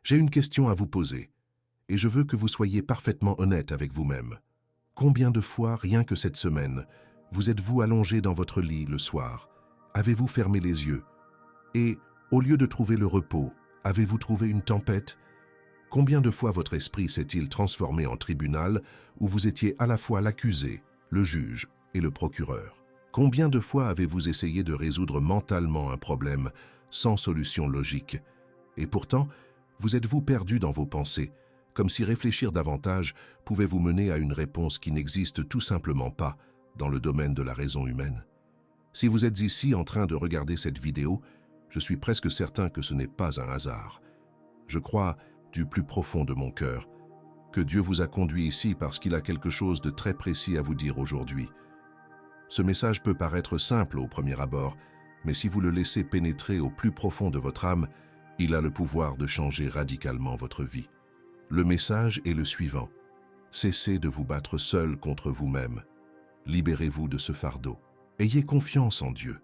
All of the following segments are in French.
J'ai une question à vous poser, et je veux que vous soyez parfaitement honnête avec vous-même. Combien de fois, rien que cette semaine, vous êtes-vous allongé dans votre lit le soir? Avez-vous fermé les yeux? Et, au lieu de trouver le repos, avez-vous trouvé une tempête? Combien de fois votre esprit s'est-il transformé en tribunal où vous étiez à la fois l'accusé, le juge et le procureur? Combien de fois avez-vous essayé de résoudre mentalement un problème sans solution logique? Et pourtant, vous êtes-vous perdu dans vos pensées, comme si réfléchir davantage pouvait vous mener à une réponse qui n'existe tout simplement pas dans le domaine de la raison humaine? Si vous êtes ici en train de regarder cette vidéo, je suis presque certain que ce n'est pas un hasard. Je crois, du plus profond de mon cœur, que Dieu vous a conduit ici parce qu'il a quelque chose de très précis à vous dire aujourd'hui. Ce message peut paraître simple au premier abord, mais si vous le laissez pénétrer au plus profond de votre âme, il a le pouvoir de changer radicalement votre vie. Le message est le suivant: cessez de vous battre seul contre vous-même. Libérez-vous de ce fardeau. Ayez confiance en Dieu.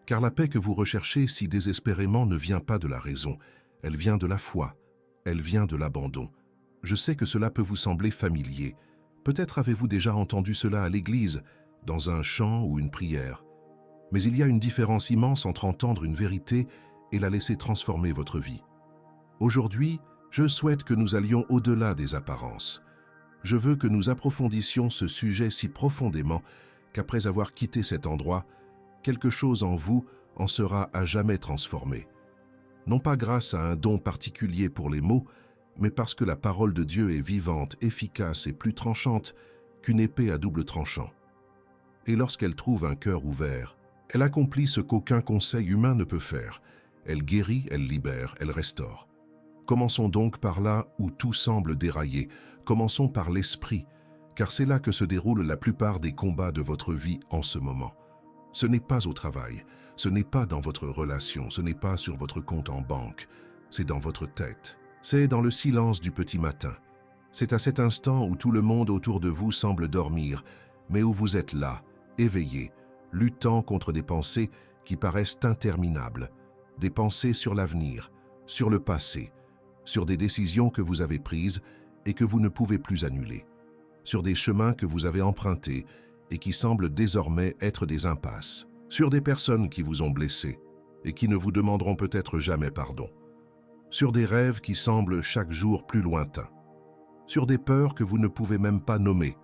Car la paix que vous recherchez si désespérément ne vient pas de la raison, elle vient de la foi, elle vient de l'abandon. Je sais que cela peut vous sembler familier. Peut-être avez-vous déjà entendu cela à l'église, dans un chant ou une prière. Mais il y a une différence immense entre entendre une vérité et la laisser transformer votre vie. Aujourd'hui, je souhaite que nous allions au-delà des apparences. Je veux que nous approfondissions ce sujet si profondément qu'après avoir quitté cet endroit, quelque chose en vous en sera à jamais transformé. Non pas grâce à un don particulier pour les mots, mais parce que la parole de Dieu est vivante, efficace et plus tranchante qu'une épée à double tranchant. Et lorsqu'elle trouve un cœur ouvert, elle accomplit ce qu'aucun conseil humain ne peut faire. Elle guérit, elle libère, elle restaure. Commençons donc par là où tout semble dérailler. Commençons par l'esprit, car c'est là que se déroulent la plupart des combats de votre vie en ce moment. Ce n'est pas au travail, ce n'est pas dans votre relation, ce n'est pas sur votre compte en banque, c'est dans votre tête. C'est dans le silence du petit matin. C'est à cet instant où tout le monde autour de vous semble dormir, mais où vous êtes là, éveillé, luttant contre des pensées qui paraissent interminables, des pensées sur l'avenir, sur le passé, sur des décisions que vous avez prises et que vous ne pouvez plus annuler, sur des chemins que vous avez empruntés et qui semblent désormais être des impasses, sur des personnes qui vous ont blessé et qui ne vous demanderont peut-être jamais pardon, sur des rêves qui semblent chaque jour plus lointains, sur des peurs que vous ne pouvez même pas nommer,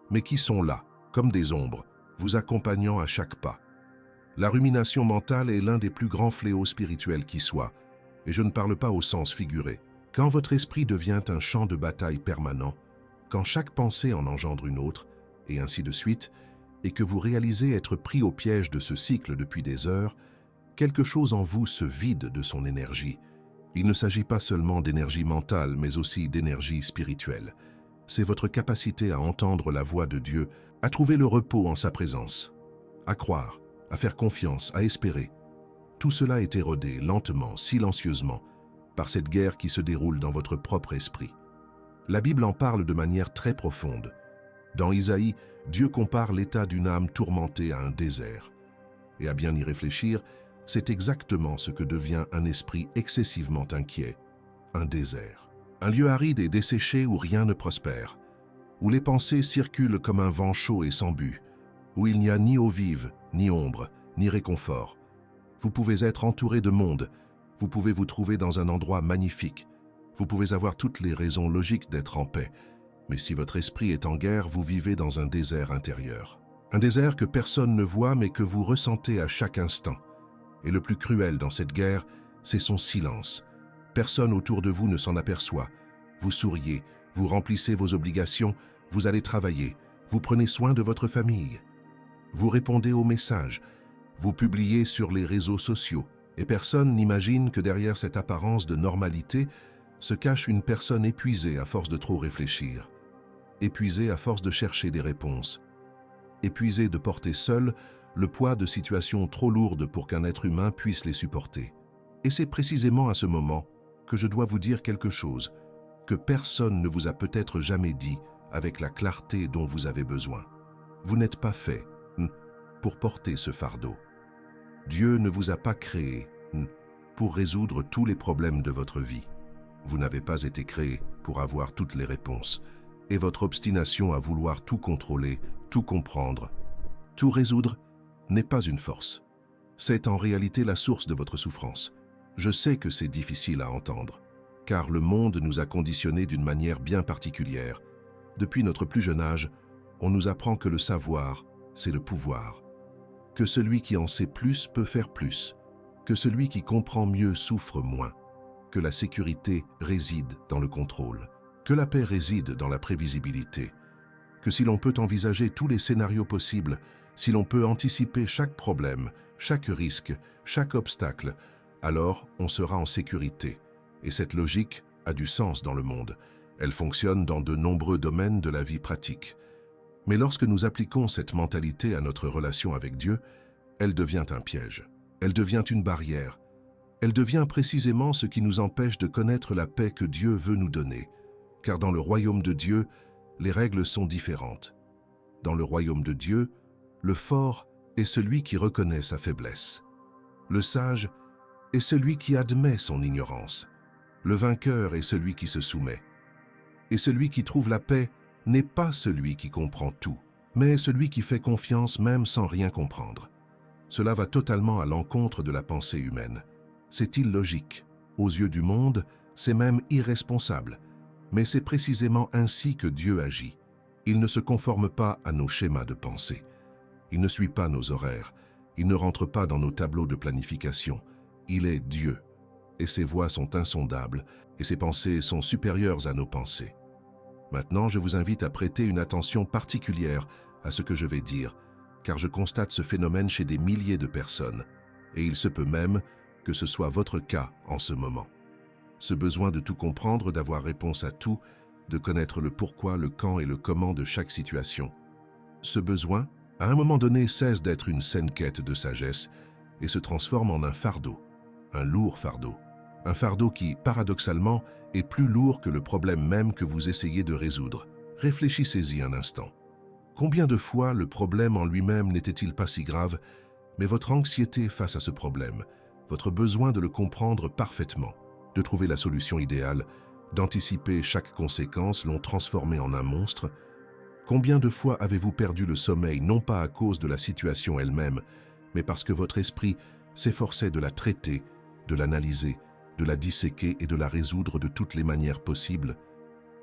mais qui sont là, comme des ombres, vous accompagnant à chaque pas. La rumination mentale est l'un des plus grands fléaux spirituels qui soient, et je ne parle pas au sens figuré. Quand votre esprit devient un champ de bataille permanent, quand chaque pensée en engendre une autre, et ainsi de suite, et que vous réalisez être pris au piège de ce cycle depuis des heures, quelque chose en vous se vide de son énergie. Il ne s'agit pas seulement d'énergie mentale, mais aussi d'énergie spirituelle. C'est votre capacité à entendre la voix de Dieu, à trouver le repos en sa présence, à croire, à faire confiance, à espérer. Tout cela est érodé lentement, silencieusement, par cette guerre qui se déroule dans votre propre esprit. La Bible en parle de manière très profonde. Dans Isaïe, Dieu compare l'état d'une âme tourmentée à un désert. Et à bien y réfléchir, c'est exactement ce que devient un esprit excessivement inquiet, un désert. Un lieu aride et desséché où rien ne prospère, où les pensées circulent comme un vent chaud et sans but, où il n'y a ni eau vive, ni ombre, ni réconfort. Vous pouvez être entouré de monde, vous pouvez vous trouver dans un endroit magnifique, vous pouvez avoir toutes les raisons logiques d'être en paix, mais si votre esprit est en guerre, vous vivez dans un désert intérieur. Un désert que personne ne voit mais que vous ressentez à chaque instant. Et le plus cruel dans cette guerre, c'est son silence. Personne autour de vous ne s'en aperçoit. Vous souriez, vous remplissez vos obligations, vous allez travailler, vous prenez soin de votre famille. Vous répondez aux messages, vous publiez sur les réseaux sociaux, et personne n'imagine que derrière cette apparence de normalité se cache une personne épuisée à force de trop réfléchir, épuisée à force de chercher des réponses, épuisée de porter seule le poids de situations trop lourdes pour qu'un être humain puisse les supporter. Et c'est précisément à ce moment que je dois vous dire quelque chose que personne ne vous a peut-être jamais dit avec la clarté dont vous avez besoin. Vous n'êtes pas fait pour porter ce fardeau. Dieu ne vous a pas créé pour résoudre tous les problèmes de votre vie. Vous n'avez pas été créé pour avoir toutes les réponses, et votre obstination à vouloir tout contrôler, tout comprendre, tout résoudre n'est pas une force. C'est en réalité la source de votre souffrance. Je sais que c'est difficile à entendre, car le monde nous a conditionnés d'une manière bien particulière. Depuis notre plus jeune âge, on nous apprend que le savoir, c'est le pouvoir, que celui qui en sait plus peut faire plus, que celui qui comprend mieux souffre moins, que la sécurité réside dans le contrôle, que la paix réside dans la prévisibilité, que si l'on peut envisager tous les scénarios possibles, si l'on peut anticiper chaque problème, chaque risque, chaque obstacle, alors on sera en sécurité. Et cette logique a du sens dans le monde. Elle fonctionne dans de nombreux domaines de la vie pratique. Mais lorsque nous appliquons cette mentalité à notre relation avec Dieu, elle devient un piège. Elle devient une barrière. Elle devient précisément ce qui nous empêche de connaître la paix que Dieu veut nous donner. Car dans le royaume de Dieu, les règles sont différentes. Dans le royaume de Dieu, le fort est celui qui reconnaît sa faiblesse. Le sage est celui qui admet son ignorance. Le vainqueur est celui qui se soumet. Et celui qui trouve la paix n'est pas celui qui comprend tout, mais celui qui fait confiance même sans rien comprendre. Cela va totalement à l'encontre de la pensée humaine. C'est illogique. Aux yeux du monde, c'est même irresponsable. Mais c'est précisément ainsi que Dieu agit. Il ne se conforme pas à nos schémas de pensée. Il ne suit pas nos horaires. Il ne rentre pas dans nos tableaux de planification. Il est Dieu. Et ses voies sont insondables, et ses pensées sont supérieures à nos pensées. Maintenant, je vous invite à prêter une attention particulière à ce que je vais dire, car je constate ce phénomène chez des milliers de personnes, et il se peut même que ce soit votre cas en ce moment. Ce besoin de tout comprendre, d'avoir réponse à tout, de connaître le pourquoi, le quand et le comment de chaque situation. Ce besoin, à un moment donné, cesse d'être une saine quête de sagesse et se transforme en un fardeau, un lourd fardeau. Un fardeau qui, paradoxalement, est plus lourd que le problème même que vous essayez de résoudre. Réfléchissez-y un instant. Combien de fois le problème en lui-même n'était-il pas si grave, mais votre anxiété face à ce problème, votre besoin de le comprendre parfaitement, de trouver la solution idéale, d'anticiper chaque conséquence l'ont transformé en un monstre? Combien de fois avez-vous perdu le sommeil, non pas à cause de la situation elle-même, mais parce que votre esprit s'efforçait de la traiter, de l'analyser, de la disséquer et de la résoudre de toutes les manières possibles?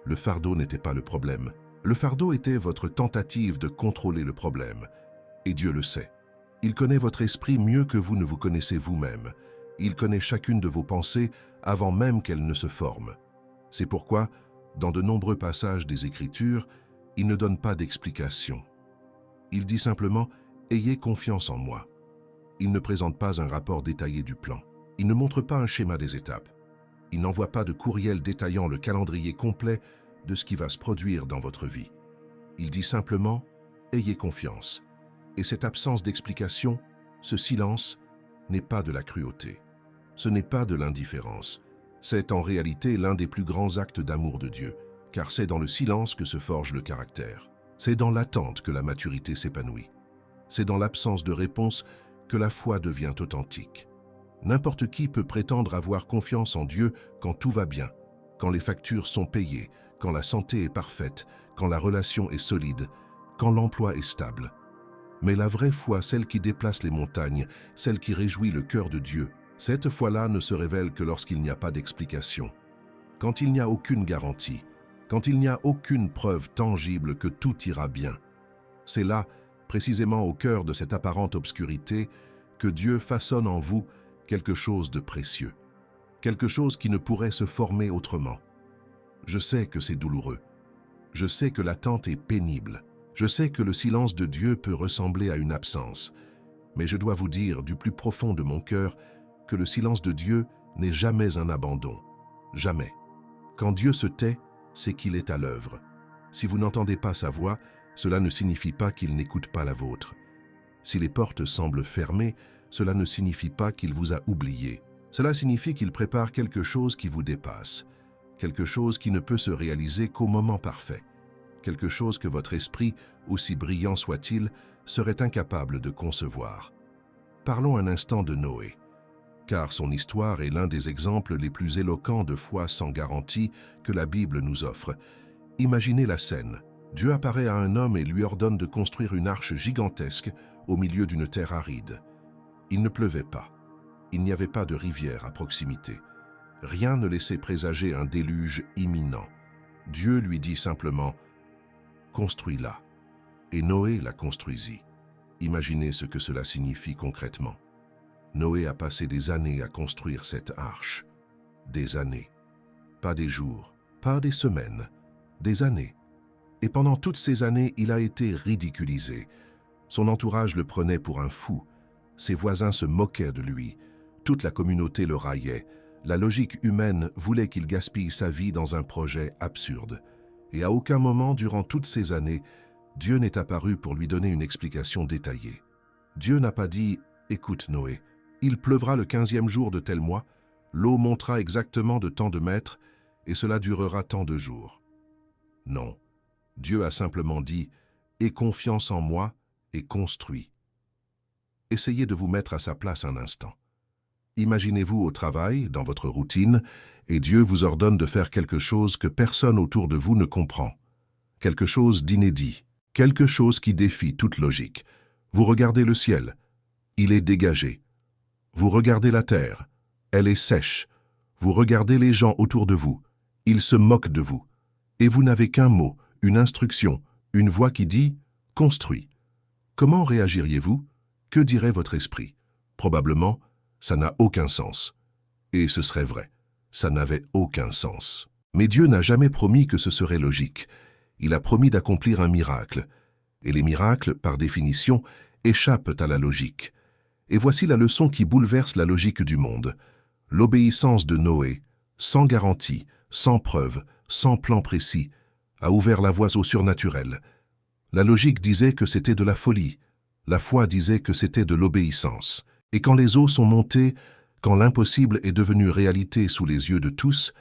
Le fardeau n'était pas le problème. Le fardeau était votre tentative de contrôler le problème. Et Dieu le sait. Il connaît votre esprit mieux que vous ne vous connaissez vous-même. Il connaît chacune de vos pensées avant même qu'elles ne se forment. C'est pourquoi, dans de nombreux passages des Écritures, il ne donne pas d'explication. Il dit simplement « Ayez confiance en moi ». Il ne présente pas un rapport détaillé du plan. Il ne montre pas un schéma des étapes. Il n'envoie pas de courriel détaillant le calendrier complet de ce qui va se produire dans votre vie. Il dit simplement « Ayez confiance ». Et cette absence d'explication, ce silence, n'est pas de la cruauté. Ce n'est pas de l'indifférence. C'est en réalité l'un des plus grands actes d'amour de Dieu, car c'est dans le silence que se forge le caractère. C'est dans l'attente que la maturité s'épanouit. C'est dans l'absence de réponse que la foi devient authentique. N'importe qui peut prétendre avoir confiance en Dieu quand tout va bien, quand les factures sont payées, quand la santé est parfaite, quand la relation est solide, quand l'emploi est stable. Mais la vraie foi, celle qui déplace les montagnes, celle qui réjouit le cœur de Dieu, cette foi-là ne se révèle que lorsqu'il n'y a pas d'explication. Quand il n'y a aucune garantie, quand il n'y a aucune preuve tangible que tout ira bien. C'est là, précisément au cœur de cette apparente obscurité, que Dieu façonne en vous quelque chose de précieux, quelque chose qui ne pourrait se former autrement. Je sais que c'est douloureux. Je sais que l'attente est pénible. Je sais que le silence de Dieu peut ressembler à une absence. Mais je dois vous dire du plus profond de mon cœur que le silence de Dieu n'est jamais un abandon. Jamais. Quand Dieu se tait, c'est qu'il est à l'œuvre. Si vous n'entendez pas sa voix, cela ne signifie pas qu'il n'écoute pas la vôtre. Si les portes semblent fermées, cela ne signifie pas qu'il vous a oublié. Cela signifie qu'il prépare quelque chose qui vous dépasse, quelque chose qui ne peut se réaliser qu'au moment parfait, quelque chose que votre esprit, aussi brillant soit-il, serait incapable de concevoir. Parlons un instant de Noé. car son histoire est l'un des exemples les plus éloquents de foi sans garantie que la Bible nous offre. Imaginez la scène. Dieu apparaît à un homme et lui ordonne de construire une arche gigantesque au milieu d'une terre aride. Il ne pleuvait pas. Il n'y avait pas de rivière à proximité. Rien ne laissait présager un déluge imminent. Dieu lui dit simplement « Construis-la ». Et Noé la construisit. Imaginez ce que cela signifie concrètement. Noé a passé des années à construire cette arche. Des années. Pas des jours, pas des semaines, des années. Et pendant toutes ces années, il a été ridiculisé. Son entourage le prenait pour un fou. Ses voisins se moquaient de lui. Toute la communauté le raillait. La logique humaine voulait qu'il gaspille sa vie dans un projet absurde. Et à aucun moment, durant toutes ces années, Dieu n'est apparu pour lui donner une explication détaillée. Dieu n'a pas dit « Écoute Noé, il pleuvra le 15e jour de tel mois, l'eau montera exactement de tant de mètres, et cela durera tant de jours. » Non, Dieu a simplement dit « Aie confiance en moi et construis. » Essayez de vous mettre à sa place un instant. Imaginez-vous au travail, dans votre routine, et Dieu vous ordonne de faire quelque chose que personne autour de vous ne comprend. Quelque chose d'inédit, quelque chose qui défie toute logique. Vous regardez le ciel, il est dégagé. Vous regardez la terre, elle est sèche. Vous regardez les gens autour de vous, ils se moquent de vous. Et vous n'avez qu'un mot, une instruction, une voix qui dit « Construis ». Comment réagiriez-vous? Que dirait votre esprit? Probablement, ça n'a aucun sens. Et ce serait vrai, ça n'avait aucun sens. Mais Dieu n'a jamais promis que ce serait logique. Il a promis d'accomplir un miracle. Et les miracles, par définition, échappent à la logique. Et voici la leçon qui bouleverse la logique du monde. L'obéissance de Noé, sans garantie, sans preuve, sans plan précis, a ouvert la voie au surnaturel. La logique disait que c'était de la folie. La foi disait que c'était de l'obéissance. Et quand les eaux sont montées, quand l'impossible est devenu réalité sous les yeux de tous,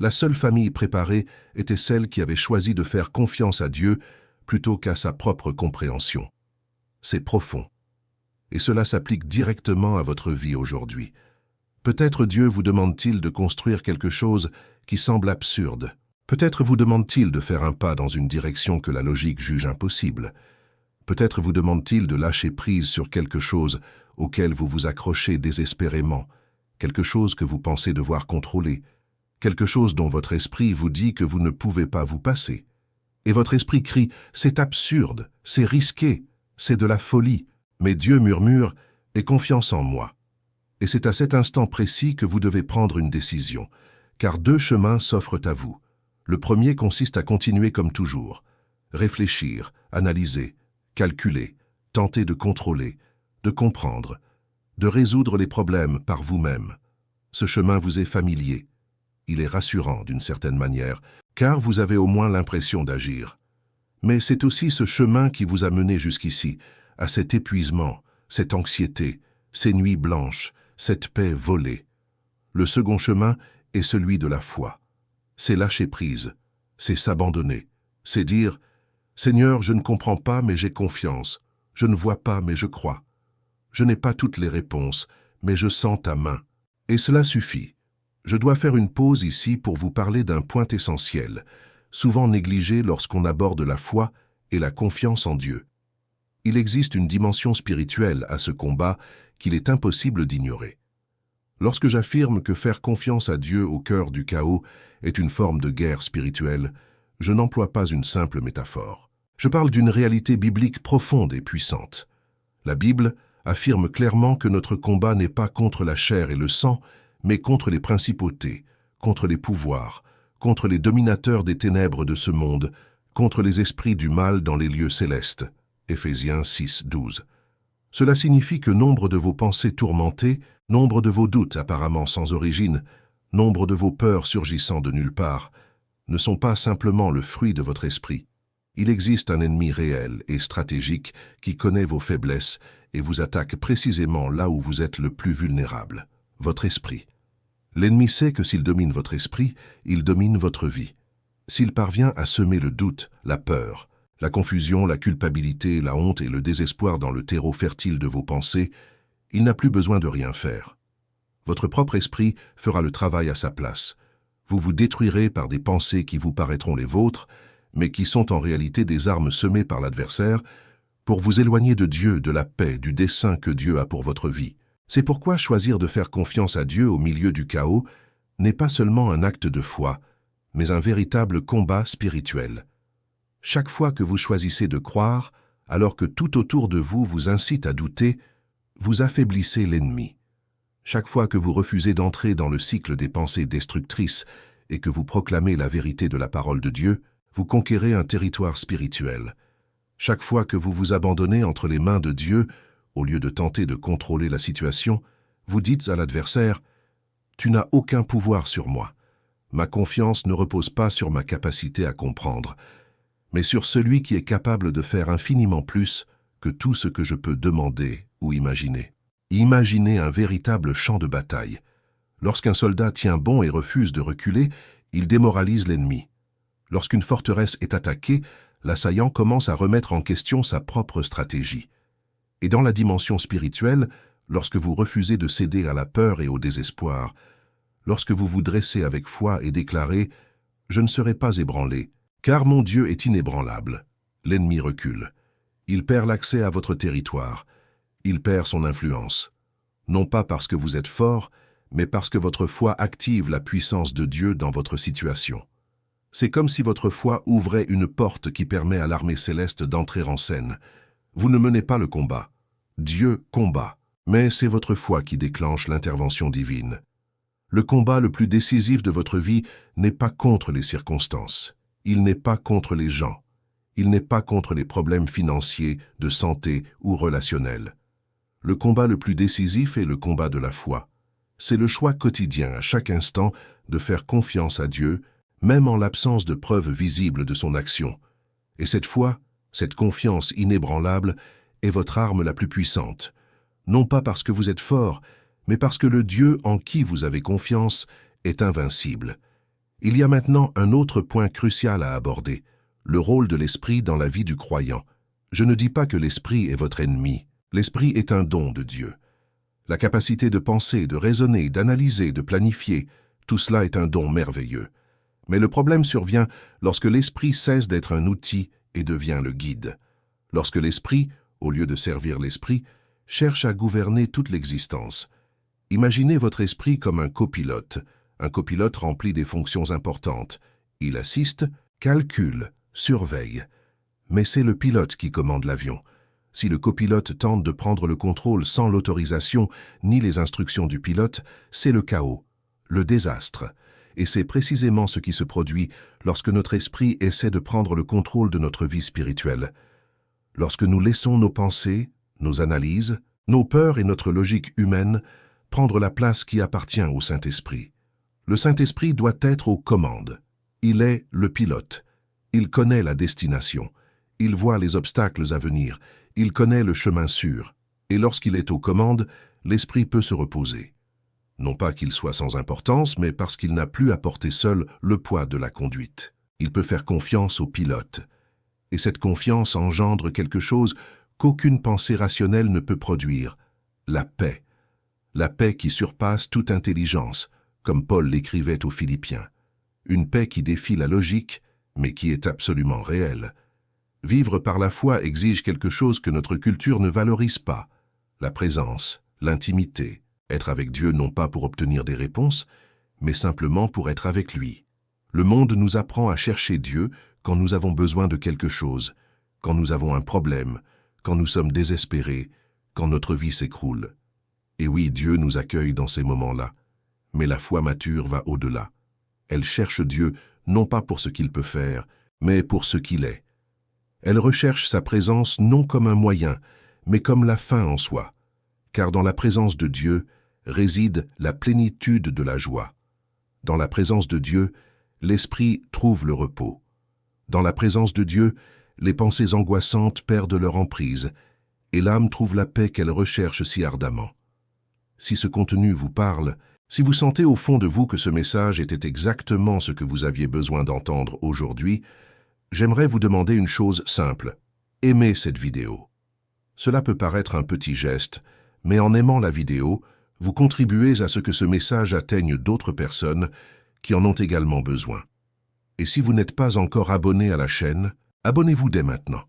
la seule famille préparée était celle qui avait choisi de faire confiance à Dieu plutôt qu'à sa propre compréhension. C'est profond. Et cela s'applique directement à votre vie aujourd'hui. Peut-être Dieu vous demande-t-il de construire quelque chose qui semble absurde. Peut-être vous demande-t-il de faire un pas dans une direction que la logique juge impossible. Peut-être vous demande-t-il de lâcher prise sur quelque chose auquel vous vous accrochez désespérément, quelque chose que vous pensez devoir contrôler, quelque chose dont votre esprit vous dit que vous ne pouvez pas vous passer. Et votre esprit crie « C'est absurde, c'est risqué, c'est de la folie ». Mais Dieu murmure « Aie confiance en moi ». Et c'est à cet instant précis que vous devez prendre une décision, car deux chemins s'offrent à vous. Le premier consiste à continuer comme toujours, réfléchir, analyser, calculer, tenter de contrôler, de comprendre, de résoudre les problèmes par vous-même. Ce chemin vous est familier. Il est rassurant d'une certaine manière, car vous avez au moins l'impression d'agir. Mais c'est aussi ce chemin qui vous a mené jusqu'ici, à cet épuisement, cette anxiété, ces nuits blanches, cette paix volée. Le second chemin est celui de la foi. C'est lâcher prise, c'est s'abandonner, c'est dire « Seigneur, je ne comprends pas, mais j'ai confiance. Je ne vois pas, mais je crois. Je n'ai pas toutes les réponses, mais je sens ta main. » Et cela suffit. Je dois faire une pause ici pour vous parler d'un point essentiel, souvent négligé lorsqu'on aborde la foi et la confiance en Dieu. Il existe une dimension spirituelle à ce combat qu'il est impossible d'ignorer. Lorsque j'affirme que faire confiance à Dieu au cœur du chaos est une forme de guerre spirituelle, je n'emploie pas une simple métaphore. Je parle d'une réalité biblique profonde et puissante. La Bible affirme clairement que notre combat n'est pas contre la chair et le sang, mais contre les principautés, contre les pouvoirs, contre les dominateurs des ténèbres de ce monde, contre les esprits du mal dans les lieux célestes. Éphésiens 6, 12. Cela signifie que nombre de vos pensées tourmentées, nombre de vos doutes apparemment sans origine, nombre de vos peurs surgissant de nulle part, ne sont pas simplement le fruit de votre esprit. Il existe un ennemi réel et stratégique qui connaît vos faiblesses et vous attaque précisément là où vous êtes le plus vulnérable, votre esprit. L'ennemi sait que s'il domine votre esprit, il domine votre vie. S'il parvient à semer le doute, la peur, la confusion, la culpabilité, la honte et le désespoir dans le terreau fertile de vos pensées, il n'a plus besoin de rien faire. Votre propre esprit fera le travail à sa place. Vous vous détruirez par des pensées qui vous paraîtront les vôtres, mais qui sont en réalité des armes semées par l'adversaire pour vous éloigner de Dieu, de la paix, du dessein que Dieu a pour votre vie. C'est pourquoi choisir de faire confiance à Dieu au milieu du chaos n'est pas seulement un acte de foi, mais un véritable combat spirituel. Chaque fois que vous choisissez de croire, alors que tout autour de vous vous incite à douter, vous affaiblissez l'ennemi. Chaque fois que vous refusez d'entrer dans le cycle des pensées destructrices et que vous proclamez la vérité de la parole de Dieu, vous conquérez un territoire spirituel. Chaque fois que vous vous abandonnez entre les mains de Dieu, au lieu de tenter de contrôler la situation, vous dites à l'adversaire « Tu n'as aucun pouvoir sur moi. Ma confiance ne repose pas sur ma capacité à comprendre, mais sur celui qui est capable de faire infiniment plus que tout ce que je peux demander ou imaginer. » Imaginez un véritable champ de bataille. Lorsqu'un soldat tient bon et refuse de reculer, il démoralise l'ennemi. Lorsqu'une forteresse est attaquée, l'assaillant commence à remettre en question sa propre stratégie. Et dans la dimension spirituelle, lorsque vous refusez de céder à la peur et au désespoir, lorsque vous vous dressez avec foi et déclarez « Je ne serai pas ébranlé, car mon Dieu est inébranlable », l'ennemi recule. Il perd l'accès à votre territoire. Il perd son influence. Non pas parce que vous êtes fort, mais parce que votre foi active la puissance de Dieu dans votre situation. C'est comme si votre foi ouvrait une porte qui permet à l'armée céleste d'entrer en scène. Vous ne menez pas le combat. Dieu combat, mais c'est votre foi qui déclenche l'intervention divine. Le combat le plus décisif de votre vie n'est pas contre les circonstances. Il n'est pas contre les gens. Il n'est pas contre les problèmes financiers, de santé ou relationnels. Le combat le plus décisif est le combat de la foi. C'est le choix quotidien à chaque instant de faire confiance à Dieu, même en l'absence de preuves visibles de son action. Et cette foi, cette confiance inébranlable, est votre arme la plus puissante. Non pas parce que vous êtes fort, mais parce que le Dieu en qui vous avez confiance est invincible. Il y a maintenant un autre point crucial à aborder, le rôle de l'esprit dans la vie du croyant. Je ne dis pas que l'esprit est votre ennemi. L'esprit est un don de Dieu. La capacité de penser, de raisonner, d'analyser, de planifier, tout cela est un don merveilleux. Mais le problème survient lorsque l'esprit cesse d'être un outil et devient le guide. Lorsque l'esprit, au lieu de servir l'esprit, cherche à gouverner toute l'existence. Imaginez votre esprit comme un copilote rempli des fonctions importantes. Il assiste, calcule, surveille. Mais c'est le pilote qui commande l'avion. Si le copilote tente de prendre le contrôle sans l'autorisation ni les instructions du pilote, c'est le chaos, le désastre. Et c'est précisément ce qui se produit lorsque notre esprit essaie de prendre le contrôle de notre vie spirituelle. Lorsque nous laissons nos pensées, nos analyses, nos peurs et notre logique humaine prendre la place qui appartient au Saint-Esprit. Le Saint-Esprit doit être aux commandes. Il est le pilote. Il connaît la destination. Il voit les obstacles à venir. Il connaît le chemin sûr. Et lorsqu'il est aux commandes, l'esprit peut se reposer. Non pas qu'il soit sans importance, mais parce qu'il n'a plus à porter seul le poids de la conduite. Il peut faire confiance au pilote. Et cette confiance engendre quelque chose qu'aucune pensée rationnelle ne peut produire, la paix. La paix qui surpasse toute intelligence, comme Paul l'écrivait aux Philippiens. Une paix qui défie la logique, mais qui est absolument réelle. Vivre par la foi exige quelque chose que notre culture ne valorise pas, la présence, l'intimité, être avec Dieu non pas pour obtenir des réponses, mais simplement pour être avec lui. Le monde nous apprend à chercher Dieu quand nous avons besoin de quelque chose, quand nous avons un problème, quand nous sommes désespérés, quand notre vie s'écroule. Et oui, Dieu nous accueille dans ces moments-là, mais la foi mature va au-delà. Elle cherche Dieu non pas pour ce qu'il peut faire, mais pour ce qu'il est. Elle recherche sa présence non comme un moyen, mais comme la fin en soi, car dans la présence de Dieu réside la plénitude de la joie. Dans la présence de Dieu, l'esprit trouve le repos. Dans la présence de Dieu, les pensées angoissantes perdent leur emprise, et l'âme trouve la paix qu'elle recherche si ardemment. Si ce contenu vous parle, si vous sentez au fond de vous que ce message était exactement ce que vous aviez besoin d'entendre aujourd'hui, j'aimerais vous demander une chose simple. Aimez cette vidéo. Cela peut paraître un petit geste, mais en aimant la vidéo, vous contribuez à ce que ce message atteigne d'autres personnes qui en ont également besoin. Et si vous n'êtes pas encore abonné à la chaîne, abonnez-vous dès maintenant,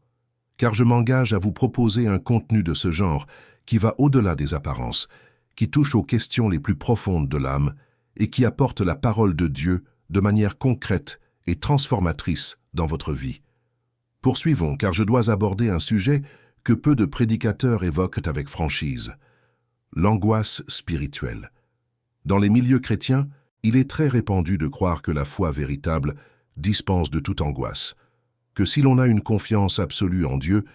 car je m'engage à vous proposer un contenu de ce genre qui va au-delà des apparences, qui touche aux questions les plus profondes de l'âme et qui apporte la parole de Dieu de manière concrète et transformatrice dans votre vie. Poursuivons, car je dois aborder un sujet que peu de prédicateurs évoquent avec franchise: l'angoisse spirituelle. Dans les milieux chrétiens, il est très répandu de croire que la foi véritable dispense de toute angoisse, que si l'on a une confiance absolue en Dieu,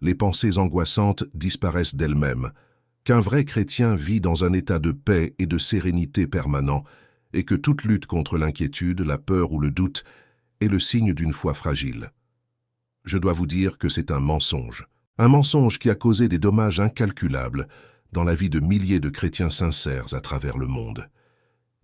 les pensées angoissantes disparaissent d'elles-mêmes, qu'un vrai chrétien vit dans un état de paix et de sérénité permanent, et que toute lutte contre l'inquiétude, la peur ou le doute est le signe d'une foi fragile. Je dois vous dire que c'est un mensonge qui a causé des dommages incalculables dans la vie de milliers de chrétiens sincères à travers le monde.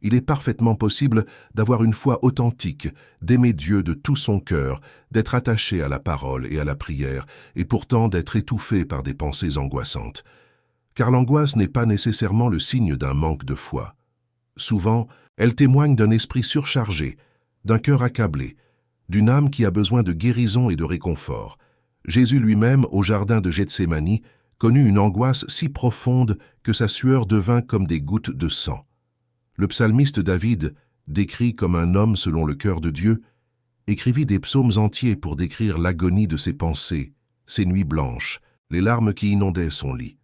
Il est parfaitement possible d'avoir une foi authentique, d'aimer Dieu de tout son cœur, d'être attaché à la parole et à la prière, et pourtant d'être étouffé par des pensées angoissantes. Car l'angoisse n'est pas nécessairement le signe d'un manque de foi. Souvent, elle témoigne d'un esprit surchargé, d'un cœur accablé, d'une âme qui a besoin de guérison et de réconfort. Jésus lui-même, au jardin de Gethsémani, connut une angoisse si profonde que sa sueur devint comme des gouttes de sang. Le psalmiste David, décrit comme un homme selon le cœur de Dieu, écrivit des psaumes entiers pour décrire l'agonie de ses pensées, ses nuits blanches, les larmes qui inondaient son lit.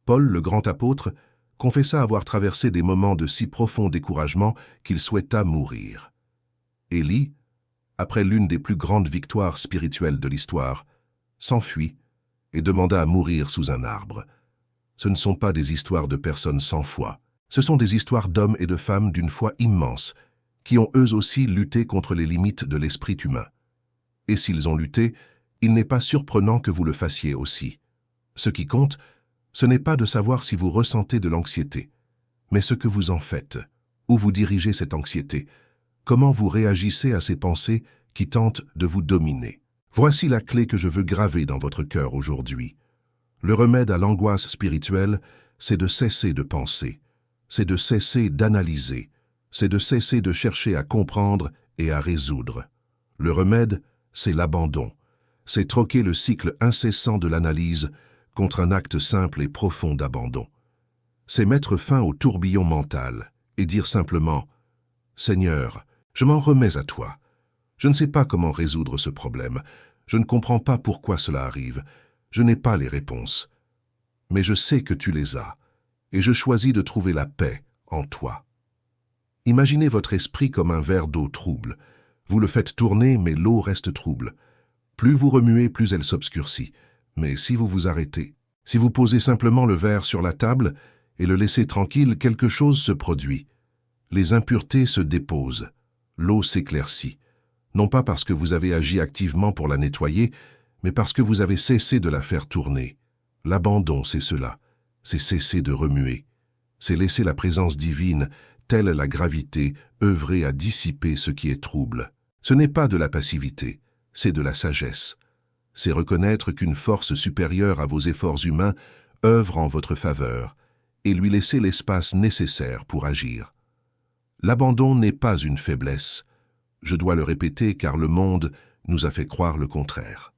Paul, le grand apôtre, confessa avoir traversé des moments de si profond découragement qu'il souhaita mourir. Élie, après l'une des plus grandes victoires spirituelles de l'histoire, s'enfuit et demanda à mourir sous un arbre. Ce ne sont pas des histoires de personnes sans foi. Ce sont des histoires d'hommes et de femmes d'une foi immense, qui ont eux aussi lutté contre les limites de l'esprit humain. Et s'ils ont lutté, il n'est pas surprenant que vous le fassiez aussi. Ce qui compte, ce n'est pas de savoir si vous ressentez de l'anxiété, mais ce que vous en faites, où vous dirigez cette anxiété, comment vous réagissez à ces pensées qui tentent de vous dominer. Voici la clé que je veux graver dans votre cœur aujourd'hui. Le remède à l'angoisse spirituelle, c'est de cesser de penser, c'est de cesser d'analyser, c'est de cesser de chercher à comprendre et à résoudre. Le remède, c'est l'abandon, c'est troquer le cycle incessant de l'analyse contre un acte simple et profond d'abandon. C'est mettre fin au tourbillon mental et dire simplement « Seigneur, je m'en remets à toi. Je ne sais pas comment résoudre ce problème. Je ne comprends pas pourquoi cela arrive. Je n'ai pas les réponses. Mais je sais que tu les as, et je choisis de trouver la paix en toi. » Imaginez votre esprit comme un verre d'eau trouble. Vous le faites tourner, mais l'eau reste trouble. Plus vous remuez, plus elle s'obscurcit. Mais si vous vous arrêtez, si vous posez simplement le verre sur la table et le laissez tranquille, quelque chose se produit. Les impuretés se déposent. L'eau s'éclaircit. Non pas parce que vous avez agi activement pour la nettoyer, mais parce que vous avez cessé de la faire tourner. L'abandon, c'est cela. C'est cesser de remuer. C'est laisser la présence divine, telle la gravité, œuvrer à dissiper ce qui est trouble. Ce n'est pas de la passivité, c'est de la sagesse. C'est reconnaître qu'une force supérieure à vos efforts humains œuvre en votre faveur et lui laisser l'espace nécessaire pour agir. L'abandon n'est pas une faiblesse. Je dois le répéter car le monde nous a fait croire le contraire.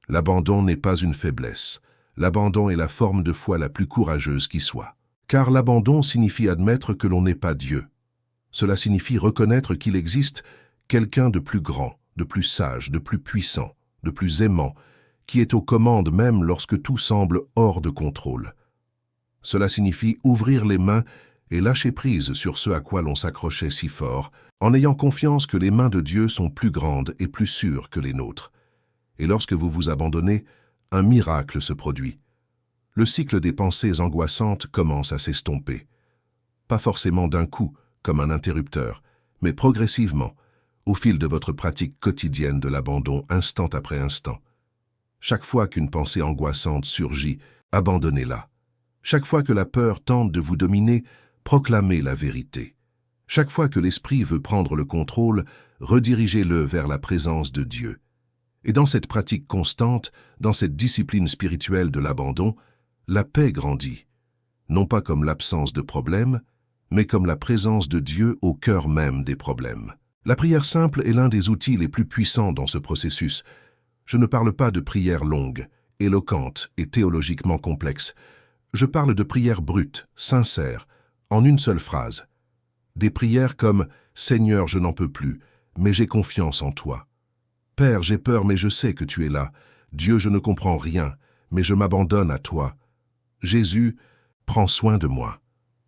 L'abandon n'est pas une faiblesse. L'abandon est la forme de foi la plus courageuse qui soit. Car l'abandon signifie admettre que l'on n'est pas Dieu. Cela signifie reconnaître qu'il existe quelqu'un de plus grand, de plus sage, de plus puissant, de plus aimant, qui est aux commandes même lorsque tout semble hors de contrôle. Cela signifie ouvrir les mains et lâcher prise sur ce à quoi l'on s'accrochait si fort, en ayant confiance que les mains de Dieu sont plus grandes et plus sûres que les nôtres. Et lorsque vous vous abandonnez, un miracle se produit. Le cycle des pensées angoissantes commence à s'estomper. Pas forcément d'un coup, comme un interrupteur, mais progressivement, au fil de votre pratique quotidienne de l'abandon instant après instant. Chaque fois qu'une pensée angoissante surgit, abandonnez-la. Chaque fois que la peur tente de vous dominer, proclamez la vérité. Chaque fois que l'esprit veut prendre le contrôle, redirigez-le vers la présence de Dieu. Et dans cette pratique constante, dans cette discipline spirituelle de l'abandon, la paix grandit. non pas comme l'absence de problème, mais comme la présence de Dieu au cœur même des problèmes. La prière simple est l'un des outils les plus puissants dans ce processus. Je ne parle pas de prières longues, éloquentes et théologiquement complexes. Je parle de prières brutes, sincères, en une seule phrase. Des prières comme « Seigneur, je n'en peux plus, mais j'ai confiance en toi. Père, j'ai peur, mais je sais que tu es là. Dieu, je ne comprends rien, mais je m'abandonne à toi. Jésus, prends soin de moi. »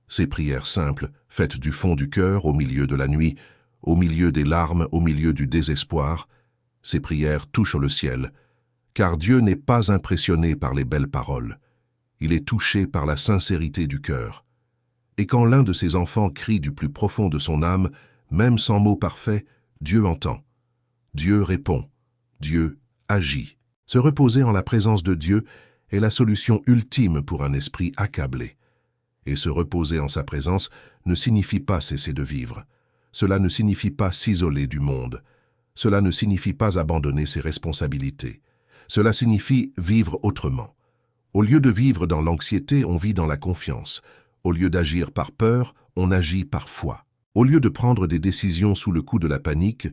Ces prières simples, faites du fond du cœur, au milieu de la nuit, au milieu des larmes, au milieu du désespoir, ces prières touchent le ciel, car Dieu n'est pas impressionné par les belles paroles. Il est touché par la sincérité du cœur. Et quand l'un de ses enfants crie du plus profond de son âme, même sans mots parfaits, Dieu entend. Dieu répond. Dieu agit. Se reposer en la présence de Dieu est la solution ultime pour un esprit accablé. Et se reposer en sa présence ne signifie pas cesser de vivre. Cela ne signifie pas s'isoler du monde. Cela ne signifie pas abandonner ses responsabilités. Cela signifie vivre autrement. Au lieu de vivre dans l'anxiété, on vit dans la confiance. Au lieu d'agir par peur, on agit par foi. Au lieu de prendre des décisions sous le coup de la panique,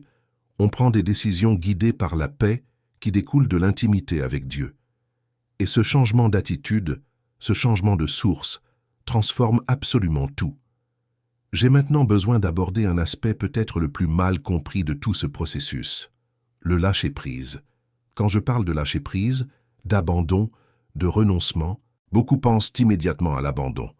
on prend des décisions guidées par la paix qui découle de l'intimité avec Dieu. Et ce changement d'attitude, ce changement de source, transforme absolument tout. J'ai maintenant besoin d'aborder un aspect peut-être le plus mal compris de tout ce processus, le lâcher-prise. Quand je parle de lâcher-prise, d'abandon, de renoncement, beaucoup pensent immédiatement à l'abandon.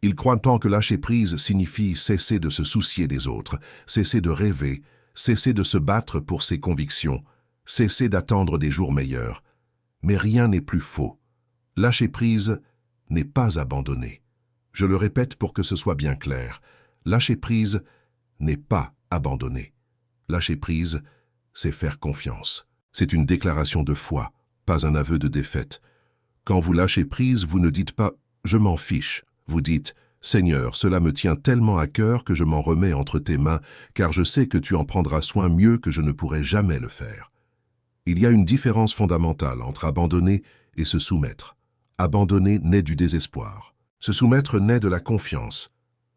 Ils croient tant que lâcher-prise signifie cesser de se soucier des autres, cesser de rêver, cesser de se battre pour ses convictions, cesser d'attendre des jours meilleurs. Mais rien n'est plus faux. Lâcher-prise n'est pas abandonner. Je le répète pour que ce soit bien clair. Lâcher-prise n'est pas abandonner. Lâcher-prise, c'est faire confiance. C'est une déclaration de foi, pas un aveu de défaite. Quand vous lâchez prise, vous ne dites pas « je m'en fiche ». Vous dites « Seigneur, cela me tient tellement à cœur que je m'en remets entre tes mains, car je sais que tu en prendras soin mieux que je ne pourrai jamais le faire. » Il y a une différence fondamentale entre abandonner et se soumettre. Abandonner naît du désespoir. Se soumettre naît de la confiance.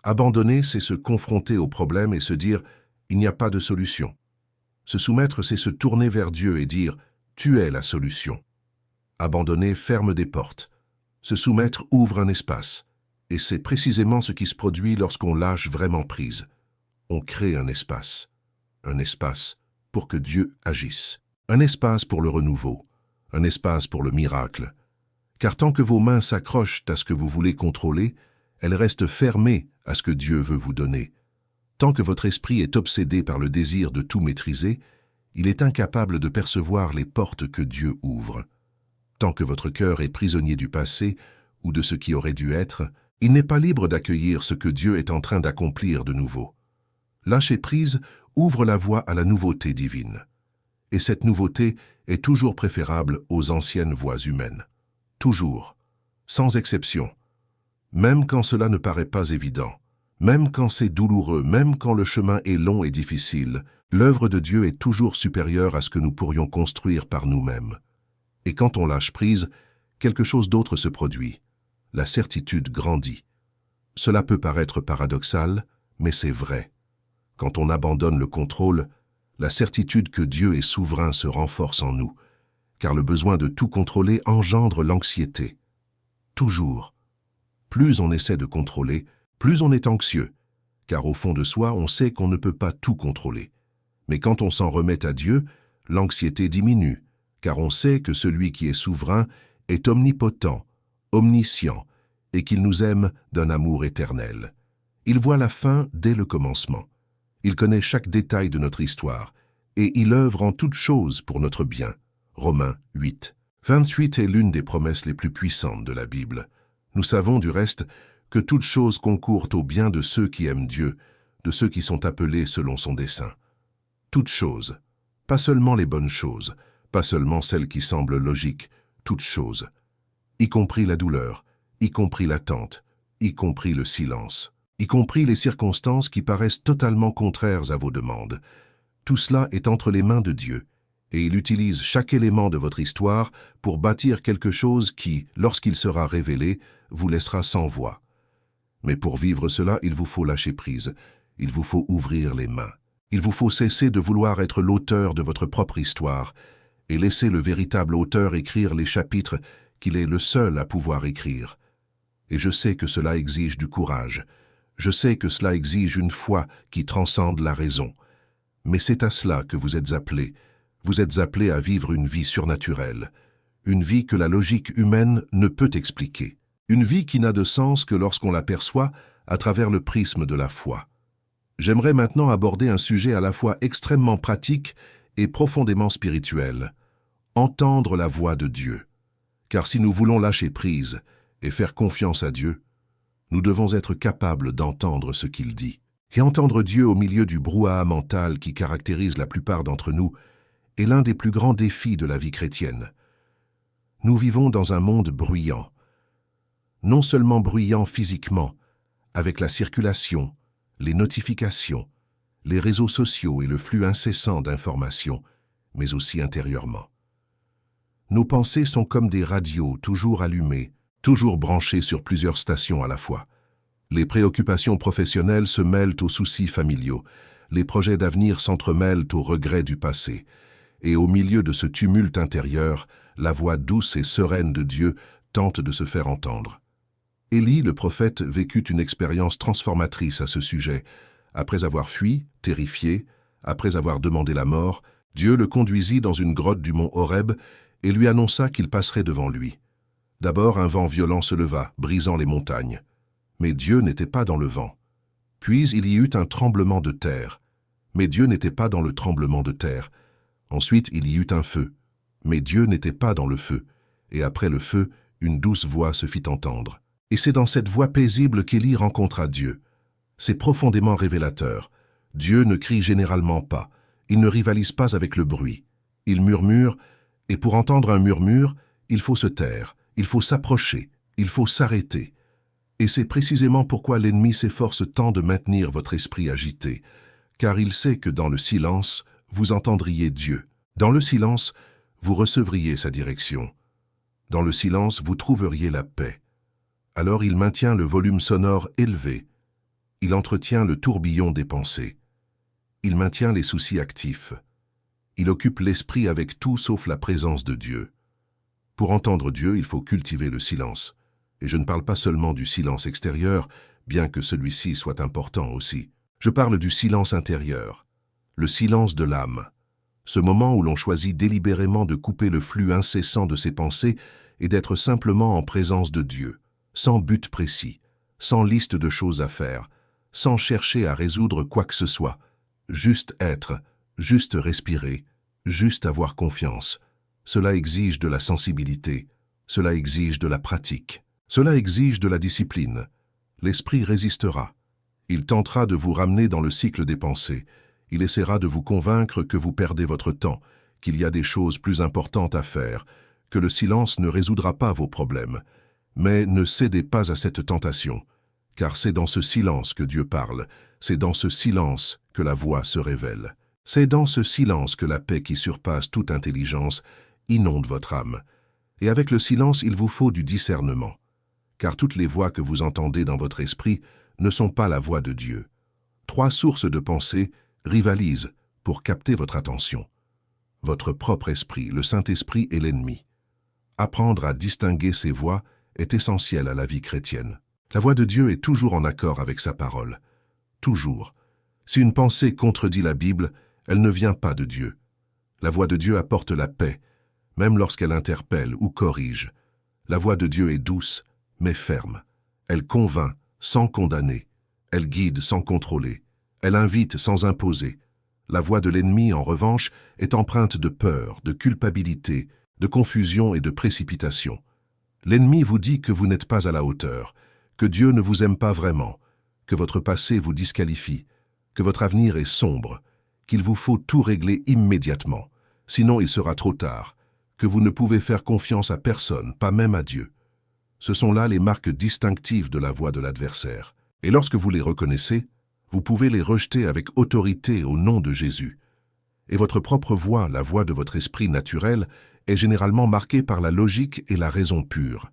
Abandonner, c'est se confronter au problème et se dire « il n'y a pas de solution ». Se soumettre, c'est se tourner vers Dieu et dire « tu es la solution ». Abandonner ferme des portes. Se soumettre ouvre un espace. Et c'est précisément ce qui se produit lorsqu'on lâche vraiment prise. On crée un espace pour que Dieu agisse. Un espace pour le renouveau, un espace pour le miracle. Car tant que vos mains s'accrochent à ce que vous voulez contrôler, elles restent fermées à ce que Dieu veut vous donner. Tant que votre esprit est obsédé par le désir de tout maîtriser, il est incapable de percevoir les portes que Dieu ouvre. Tant que votre cœur est prisonnier du passé ou de ce qui aurait dû être, il n'est pas libre d'accueillir ce que Dieu est en train d'accomplir de nouveau. Lâcher prise ouvre la voie à la nouveauté divine. Et cette nouveauté est toujours préférable aux anciennes voies humaines. Toujours, sans exception. Même quand cela ne paraît pas évident, même quand c'est douloureux, même quand le chemin est long et difficile, l'œuvre de Dieu est toujours supérieure à ce que nous pourrions construire par nous-mêmes. Et quand on lâche prise, quelque chose d'autre se produit. La certitude grandit. Cela peut paraître paradoxal, mais c'est vrai. Quand on abandonne le contrôle, la certitude que Dieu est souverain se renforce en nous, car le besoin de tout contrôler engendre l'anxiété. Toujours. Plus on essaie de contrôler, plus on est anxieux, car au fond de soi, on sait qu'on ne peut pas tout contrôler. Mais quand on s'en remet à Dieu, l'anxiété diminue, car on sait que celui qui est souverain est omnipotent, omniscient, et qu'il nous aime d'un amour éternel. Il voit la fin dès le commencement. Il connaît chaque détail de notre histoire, et il œuvre en toutes choses pour notre bien. Romains 8. 28 est l'une des promesses les plus puissantes de la Bible. Nous savons du reste que toutes choses concourent au bien de ceux qui aiment Dieu, de ceux qui sont appelés selon son dessein. Toutes choses, pas seulement les bonnes choses, pas seulement celles qui semblent logiques, toutes choses, y compris la douleur, y compris l'attente, y compris le silence, y compris les circonstances qui paraissent totalement contraires à vos demandes. Tout cela est entre les mains de Dieu, et il utilise chaque élément de votre histoire pour bâtir quelque chose qui, lorsqu'il sera révélé, vous laissera sans voix, Mais pour vivre cela, il vous faut lâcher prise. Il vous faut ouvrir les mains. Il vous faut cesser de vouloir être l'auteur de votre propre histoire et laisser le véritable auteur écrire les chapitres qu'il est le seul à pouvoir écrire. Et je sais que cela exige du courage. Je sais que cela exige une foi qui transcende la raison. Mais c'est à cela que vous êtes appelés. Vous êtes appelés à vivre une vie surnaturelle. Une vie que la logique humaine ne peut expliquer. Une vie qui n'a de sens que lorsqu'on l'aperçoit à travers le prisme de la foi. J'aimerais maintenant aborder un sujet à la fois extrêmement pratique et profondément spirituel. Entendre la voix de Dieu. Car si nous voulons lâcher prise et faire confiance à Dieu, nous devons être capables d'entendre ce qu'il dit. Et entendre Dieu au milieu du brouhaha mental qui caractérise la plupart d'entre nous est l'un des plus grands défis de la vie chrétienne. Nous vivons dans un monde bruyant. Non seulement bruyant physiquement, avec la circulation, les notifications, les réseaux sociaux et le flux incessant d'informations, mais aussi intérieurement. Nos pensées sont comme des radios toujours allumées, toujours branchées sur plusieurs stations à la fois. Les préoccupations professionnelles se mêlent aux soucis familiaux, les projets d'avenir s'entremêlent aux regrets du passé, et au milieu de ce tumulte intérieur, la voix douce et sereine de Dieu tente de se faire entendre. Élie, le prophète, vécut une expérience transformatrice à ce sujet. Après avoir fui, terrifié, après avoir demandé la mort, Dieu le conduisit dans une grotte du mont Horeb et lui annonça qu'il passerait devant lui. D'abord, un vent violent se leva, brisant les montagnes. Mais Dieu n'était pas dans le vent. Puis il y eut un tremblement de terre. Mais Dieu n'était pas dans le tremblement de terre. Ensuite, il y eut un feu. Mais Dieu n'était pas dans le feu. Et après le feu, une douce voix se fit entendre. Et c'est dans cette voix paisible qu'Élie rencontra Dieu. C'est profondément révélateur. Dieu ne crie généralement pas. Il ne rivalise pas avec le bruit. Il murmure, et pour entendre un murmure, il faut se taire, il faut s'approcher, il faut s'arrêter. Et c'est précisément pourquoi l'ennemi s'efforce tant de maintenir votre esprit agité, car il sait que dans le silence, vous entendriez Dieu. Dans le silence, vous recevriez sa direction. Dans le silence, vous trouveriez la paix. Alors il maintient le volume sonore élevé. Il entretient le tourbillon des pensées. Il maintient les soucis actifs. Il occupe l'esprit avec tout sauf la présence de Dieu. Pour entendre Dieu, il faut cultiver le silence. Et je ne parle pas seulement du silence extérieur, bien que celui-ci soit important aussi. Je parle du silence intérieur, le silence de l'âme. Ce moment où l'on choisit délibérément de couper le flux incessant de ses pensées et d'être simplement en présence de Dieu, sans but précis, sans liste de choses à faire, sans chercher à résoudre quoi que ce soit, juste être, juste respirer, juste avoir confiance. Cela exige de la sensibilité, cela exige de la pratique, cela exige de la discipline. L'esprit résistera. Il tentera de vous ramener dans le cycle des pensées. Il essaiera de vous convaincre que vous perdez votre temps, qu'il y a des choses plus importantes à faire, que le silence ne résoudra pas vos problèmes. Mais ne cédez pas à cette tentation, car c'est dans ce silence que Dieu parle, c'est dans ce silence que la voix se révèle. C'est dans ce silence que la paix qui surpasse toute intelligence inonde votre âme. Et avec le silence, il vous faut du discernement, car toutes les voix que vous entendez dans votre esprit ne sont pas la voix de Dieu. 3 sources de pensée rivalisent pour capter votre attention. Votre propre esprit, le Saint-Esprit et l'ennemi. Apprendre à distinguer ces voix est essentiel à la vie chrétienne. La voix de Dieu est toujours en accord avec sa parole. Toujours. Si une pensée contredit la Bible, elle ne vient pas de Dieu. La voix de Dieu apporte la paix, même lorsqu'elle interpelle ou corrige. La voix de Dieu est douce, mais ferme. Elle convainc sans condamner. Elle guide sans contrôler. Elle invite sans imposer. La voix de l'ennemi, en revanche, est empreinte de peur, de culpabilité, de confusion et de précipitation. L'ennemi vous dit que vous n'êtes pas à la hauteur, que Dieu ne vous aime pas vraiment, que votre passé vous disqualifie, que votre avenir est sombre, qu'il vous faut tout régler immédiatement, sinon il sera trop tard, que vous ne pouvez faire confiance à personne, pas même à Dieu. Ce sont là les marques distinctives de la voix de l'adversaire. Et lorsque vous les reconnaissez, vous pouvez les rejeter avec autorité au nom de Jésus. Et votre propre voix, la voix de votre esprit naturel, est généralement marquée par la logique et la raison pure.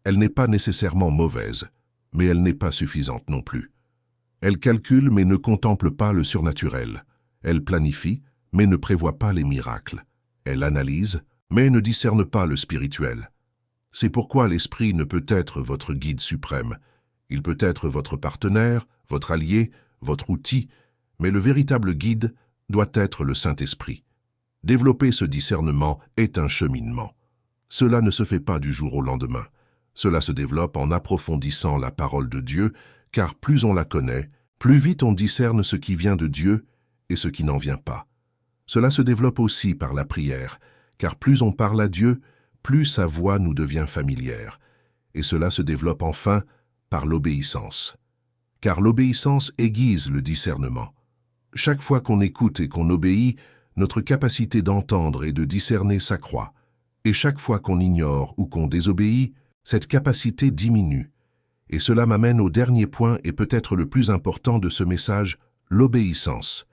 Elle n'est pas nécessairement mauvaise. mais elle n'est pas suffisante non plus. Elle calcule mais ne contemple pas le surnaturel. Elle planifie mais ne prévoit pas les miracles. Elle analyse mais ne discerne pas le spirituel. C'est pourquoi l'esprit ne peut être votre guide suprême. Il peut être votre partenaire, votre allié, votre outil, mais le véritable guide doit être le Saint-Esprit. Développer ce discernement est un cheminement. Cela ne se fait pas du jour au lendemain. Cela se développe en approfondissant la parole de Dieu, car plus on la connaît, plus vite on discerne ce qui vient de Dieu et ce qui n'en vient pas. Cela se développe aussi par la prière, car plus on parle à Dieu, plus sa voix nous devient familière. Et cela se développe enfin par l'obéissance. Car l'obéissance aiguise le discernement. Chaque fois qu'on écoute et qu'on obéit, notre capacité d'entendre et de discerner s'accroît. Et chaque fois qu'on ignore ou qu'on désobéit, cette capacité diminue. Et cela m'amène au dernier point et peut-être le plus important de ce message, l'obéissance.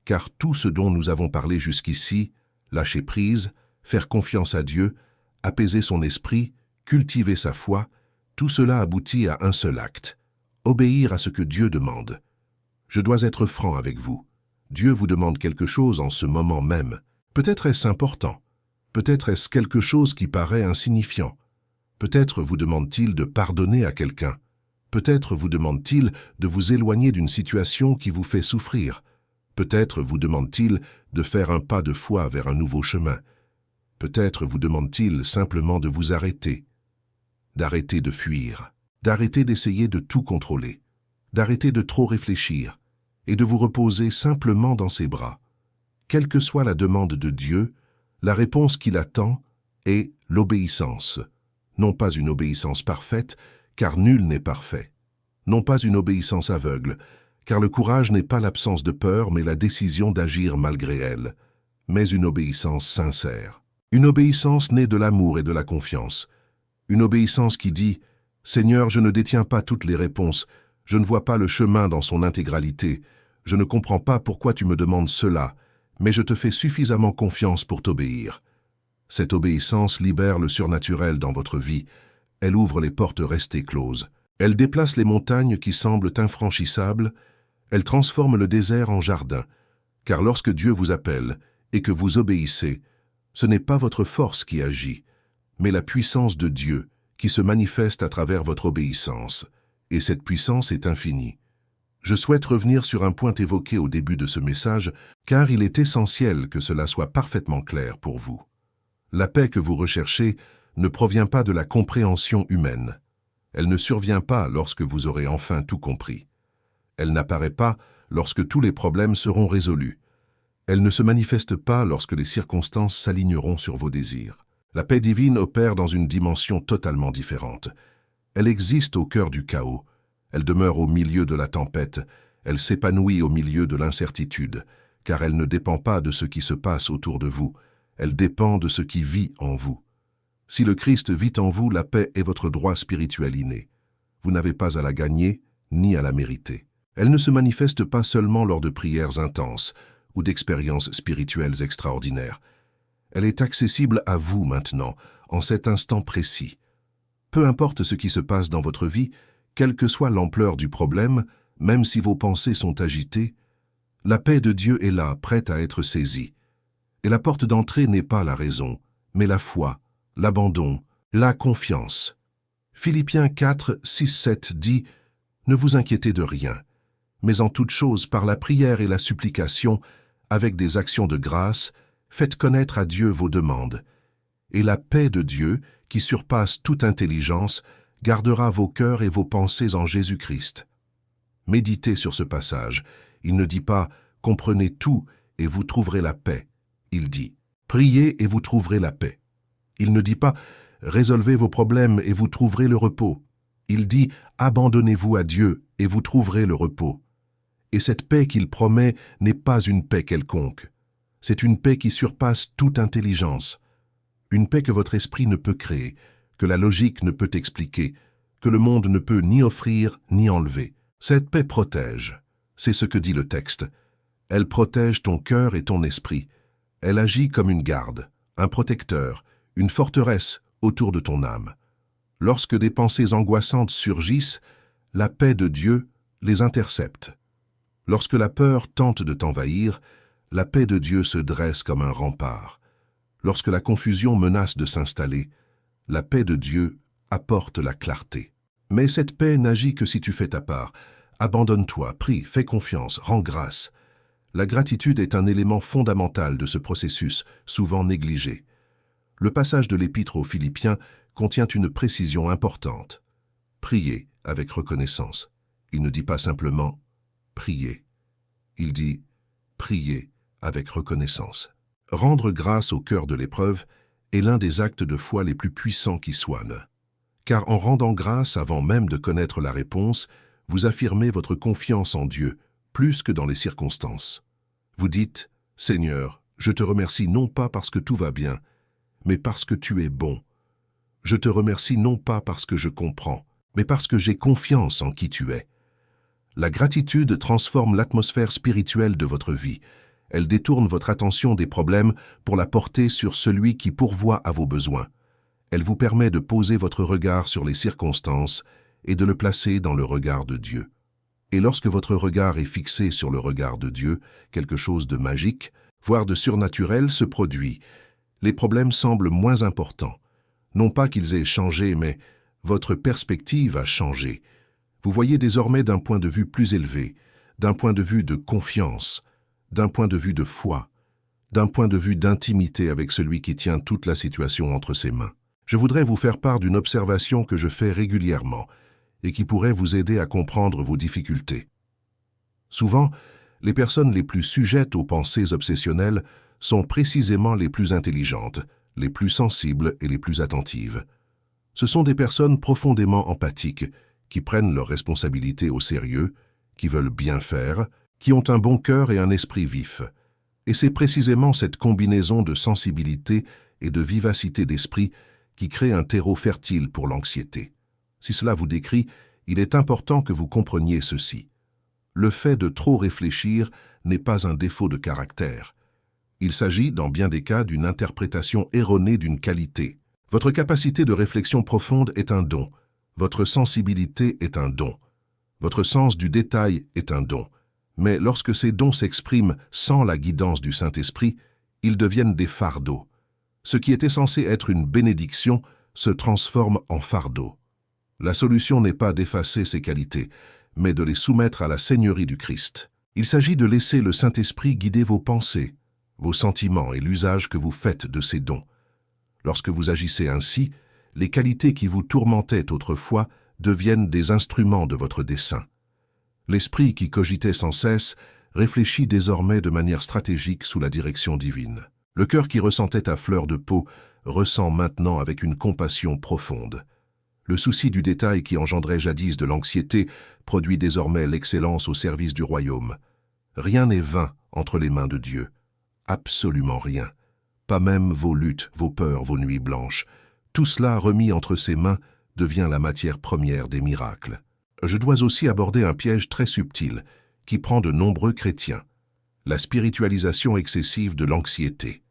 Car tout ce dont nous avons parlé jusqu'ici, lâcher prise, faire confiance à Dieu, apaiser son esprit, cultiver sa foi, tout cela aboutit à un seul acte, obéir à ce que Dieu demande. Je dois être franc avec vous. Dieu vous demande quelque chose en ce moment même. Peut-être est-ce important. Peut-être est-ce quelque chose qui paraît insignifiant. Peut-être vous demande-t-il de pardonner à quelqu'un. Peut-être vous demande-t-il de vous éloigner d'une situation qui vous fait souffrir. Peut-être vous demande-t-il de faire un pas de foi vers un nouveau chemin. Peut-être vous demande-t-il simplement de vous arrêter, d'arrêter de fuir, d'arrêter d'essayer de tout contrôler, d'arrêter de trop réfléchir et de vous reposer simplement dans ses bras. Quelle que soit la demande de Dieu, la réponse qu'il attend est l'obéissance. Non pas une obéissance parfaite, car nul n'est parfait. Non pas une obéissance aveugle, car le courage n'est pas l'absence de peur, mais la décision d'agir malgré elle. Mais une obéissance sincère. Une obéissance née de l'amour et de la confiance. Une obéissance qui dit « Seigneur, je ne détiens pas toutes les réponses, je ne vois pas le chemin dans son intégralité, je ne comprends pas pourquoi tu me demandes cela, mais je te fais suffisamment confiance pour t'obéir. » Cette obéissance libère le surnaturel dans votre vie. Elle ouvre les portes restées closes. Elle déplace les montagnes qui semblent infranchissables. Elle transforme le désert en jardin. Car lorsque Dieu vous appelle et que vous obéissez, ce n'est pas votre force qui agit, mais la puissance de Dieu qui se manifeste à travers votre obéissance. Et cette puissance est infinie. Je souhaite revenir sur un point évoqué au début de ce message, car il est essentiel que cela soit parfaitement clair pour vous. La paix que vous recherchez ne provient pas de la compréhension humaine. Elle ne survient pas lorsque vous aurez enfin tout compris. Elle n'apparaît pas lorsque tous les problèmes seront résolus. Elle ne se manifeste pas lorsque les circonstances s'aligneront sur vos désirs. La paix divine opère dans une dimension totalement différente. Elle existe au cœur du chaos. Elle demeure au milieu de la tempête. Elle s'épanouit au milieu de l'incertitude, car elle ne dépend pas de ce qui se passe autour de vous. Elle dépend de ce qui vit en vous. Si le Christ vit en vous, la paix est votre droit spirituel inné. Vous n'avez pas à la gagner, ni à la mériter. Elle ne se manifeste pas seulement lors de prières intenses ou d'expériences spirituelles extraordinaires. Elle est accessible à vous maintenant, en cet instant précis. Peu importe ce qui se passe dans votre vie, quelle que soit l'ampleur du problème, même si vos pensées sont agitées, la paix de Dieu est là, prête à être saisie. Et la porte d'entrée n'est pas la raison, mais la foi, l'abandon, la confiance. Philippiens 4, 6, 7 dit « Ne vous inquiétez de rien, mais en toute chose, par la prière et la supplication, avec des actions de grâce, faites connaître à Dieu vos demandes. Et la paix de Dieu, qui surpasse toute intelligence, gardera vos cœurs et vos pensées en Jésus-Christ. » Méditez sur ce passage. Il ne dit pas « Comprenez tout et vous trouverez la paix ». Il dit « Priez et vous trouverez la paix ». Il ne dit pas « Résolvez vos problèmes et vous trouverez le repos ». Il dit « Abandonnez-vous à Dieu et vous trouverez le repos ». Et cette paix qu'il promet n'est pas une paix quelconque. C'est une paix qui surpasse toute intelligence. Une paix que votre esprit ne peut créer, que la logique ne peut expliquer, que le monde ne peut ni offrir ni enlever. Cette paix protège. C'est ce que dit le texte. Elle protège ton cœur et ton esprit. Elle agit comme une garde, un protecteur, une forteresse autour de ton âme. Lorsque des pensées angoissantes surgissent, la paix de Dieu les intercepte. Lorsque la peur tente de t'envahir, la paix de Dieu se dresse comme un rempart. Lorsque la confusion menace de s'installer, la paix de Dieu apporte la clarté. Mais cette paix n'agit que si tu fais ta part. Abandonne-toi, prie, fais confiance, rends grâce. La gratitude est un élément fondamental de ce processus, souvent négligé. Le passage de l'Épître aux Philippiens contient une précision importante. Priez avec reconnaissance. Il ne dit pas simplement « priez ». Il dit « priez avec reconnaissance ». Rendre grâce au cœur de l'épreuve est l'un des actes de foi les plus puissants qui soient. Car en rendant grâce avant même de connaître la réponse, vous affirmez votre confiance en Dieu, plus que dans les circonstances. Vous dites « Seigneur, je te remercie non pas parce que tout va bien, mais parce que tu es bon. Je te remercie non pas parce que je comprends, mais parce que j'ai confiance en qui tu es. » La gratitude transforme l'atmosphère spirituelle de votre vie. Elle détourne votre attention des problèmes pour la porter sur celui qui pourvoit à vos besoins. Elle vous permet de poser votre regard sur les circonstances et de le placer dans le regard de Dieu. Et lorsque votre regard est fixé sur le regard de Dieu, quelque chose de magique, voire de surnaturel, se produit. Les problèmes semblent moins importants. Non pas qu'ils aient changé, mais votre perspective a changé. Vous voyez désormais d'un point de vue plus élevé, d'un point de vue de confiance, d'un point de vue de foi, d'un point de vue d'intimité avec celui qui tient toute la situation entre ses mains. Je voudrais vous faire part d'une observation que je fais régulièrement et qui pourrait vous aider à comprendre vos difficultés. Souvent, les personnes les plus sujettes aux pensées obsessionnelles sont précisément les plus intelligentes, les plus sensibles et les plus attentives. Ce sont des personnes profondément empathiques, qui prennent leurs responsabilités au sérieux, qui veulent bien faire, qui ont un bon cœur et un esprit vif. Et c'est précisément cette combinaison de sensibilité et de vivacité d'esprit qui crée un terreau fertile pour l'anxiété. Si cela vous décrit, il est important que vous compreniez ceci. Le fait de trop réfléchir n'est pas un défaut de caractère. Il s'agit, dans bien des cas, d'une interprétation erronée d'une qualité. Votre capacité de réflexion profonde est un don. Votre sensibilité est un don. Votre sens du détail est un don. Mais lorsque ces dons s'expriment sans la guidance du Saint-Esprit, ils deviennent des fardeaux. Ce qui était censé être une bénédiction se transforme en fardeau. La solution n'est pas d'effacer ces qualités, mais de les soumettre à la seigneurie du Christ. Il s'agit de laisser le Saint-Esprit guider vos pensées, vos sentiments et l'usage que vous faites de ces dons. Lorsque vous agissez ainsi, les qualités qui vous tourmentaient autrefois deviennent des instruments de votre dessein. L'esprit qui cogitait sans cesse réfléchit désormais de manière stratégique sous la direction divine. Le cœur qui ressentait à fleur de peau ressent maintenant avec une compassion profonde. Le souci du détail qui engendrait jadis de l'anxiété produit désormais l'excellence au service du royaume. Rien n'est vain entre les mains de Dieu. Absolument rien. Pas même vos luttes, vos peurs, vos nuits blanches. Tout cela remis entre ses mains devient la matière première des miracles. Je dois aussi aborder un piège très subtil qui prend de nombreux chrétiens. La spiritualisation excessive de l'anxiété.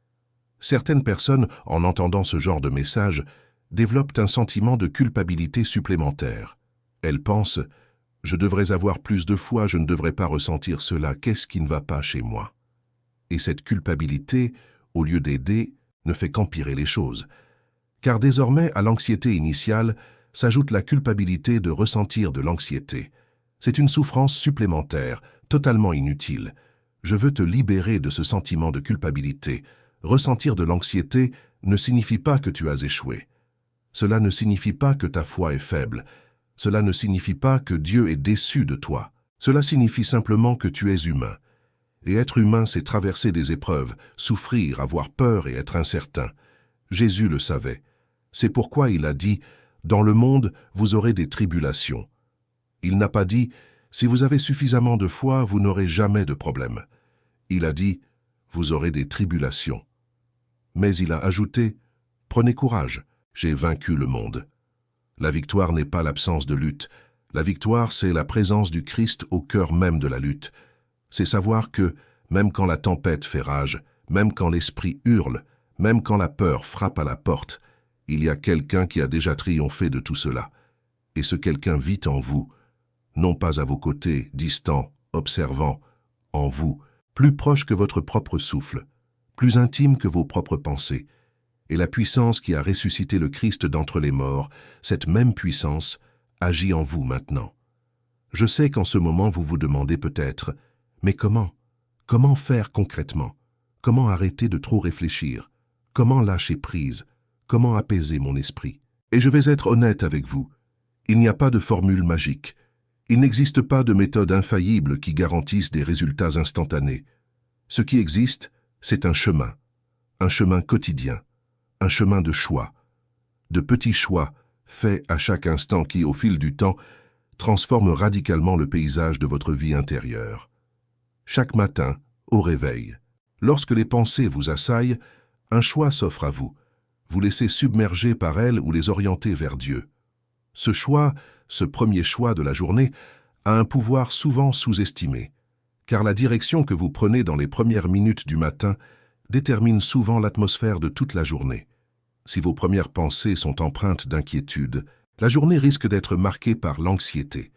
Certaines personnes, en entendant ce genre de message, développent un sentiment de culpabilité supplémentaire. Elles pensent « Je devrais avoir plus de foi, je ne devrais pas ressentir cela, qu'est-ce qui ne va pas chez moi ?» Et cette culpabilité, au lieu d'aider, ne fait qu'empirer les choses. Car désormais, à l'anxiété initiale, s'ajoute la culpabilité de ressentir de l'anxiété. C'est une souffrance supplémentaire, totalement inutile. Je veux te libérer de ce sentiment de culpabilité. Ressentir de l'anxiété ne signifie pas que tu as échoué. Cela ne signifie pas que ta foi est faible. Cela ne signifie pas que Dieu est déçu de toi. Cela signifie simplement que tu es humain. Et être humain, c'est traverser des épreuves, souffrir, avoir peur et être incertain. Jésus le savait. C'est pourquoi il a dit « Dans le monde, vous aurez des tribulations ». Il n'a pas dit « Si vous avez suffisamment de foi, vous n'aurez jamais de problème ». Il a dit « Vous aurez des tribulations ». Mais il a ajouté « Prenez courage, j'ai vaincu le monde ». La victoire n'est pas l'absence de lutte. La victoire, c'est la présence du Christ au cœur même de la lutte. C'est savoir que, même quand la tempête fait rage, même quand l'esprit hurle, même quand la peur frappe à la porte, il y a quelqu'un qui a déjà triomphé de tout cela. Et ce quelqu'un vit en vous. non pas à vos côtés, distant, observant, en vous, plus proche que votre propre souffle, plus intime que vos propres pensées. Et la puissance qui a ressuscité le Christ d'entre les morts, cette même puissance, agit en vous maintenant. Je sais qu'en ce moment vous vous demandez peut-être, mais comment? Comment faire concrètement? Comment arrêter de trop réfléchir? Comment lâcher prise? Comment apaiser mon esprit? Et je vais être honnête avec vous. Il n'y a pas de formule magique. Il n'existe pas de méthode infaillible qui garantisse des résultats instantanés. Ce qui existe, c'est un chemin quotidien, un chemin de choix, de petits choix faits à chaque instant qui, au fil du temps, transforment radicalement le paysage de votre vie intérieure. Chaque matin, au réveil, lorsque les pensées vous assaillent, un choix s'offre à vous. Vous laissez submerger par elles ou les orienter vers Dieu. Ce choix, ce premier choix de la journée, a un pouvoir souvent sous-estimé, car la direction que vous prenez dans les premières minutes du matin détermine souvent l'atmosphère de toute la journée. Si vos premières pensées sont empreintes d'inquiétude, la journée risque d'être marquée par l'anxiété.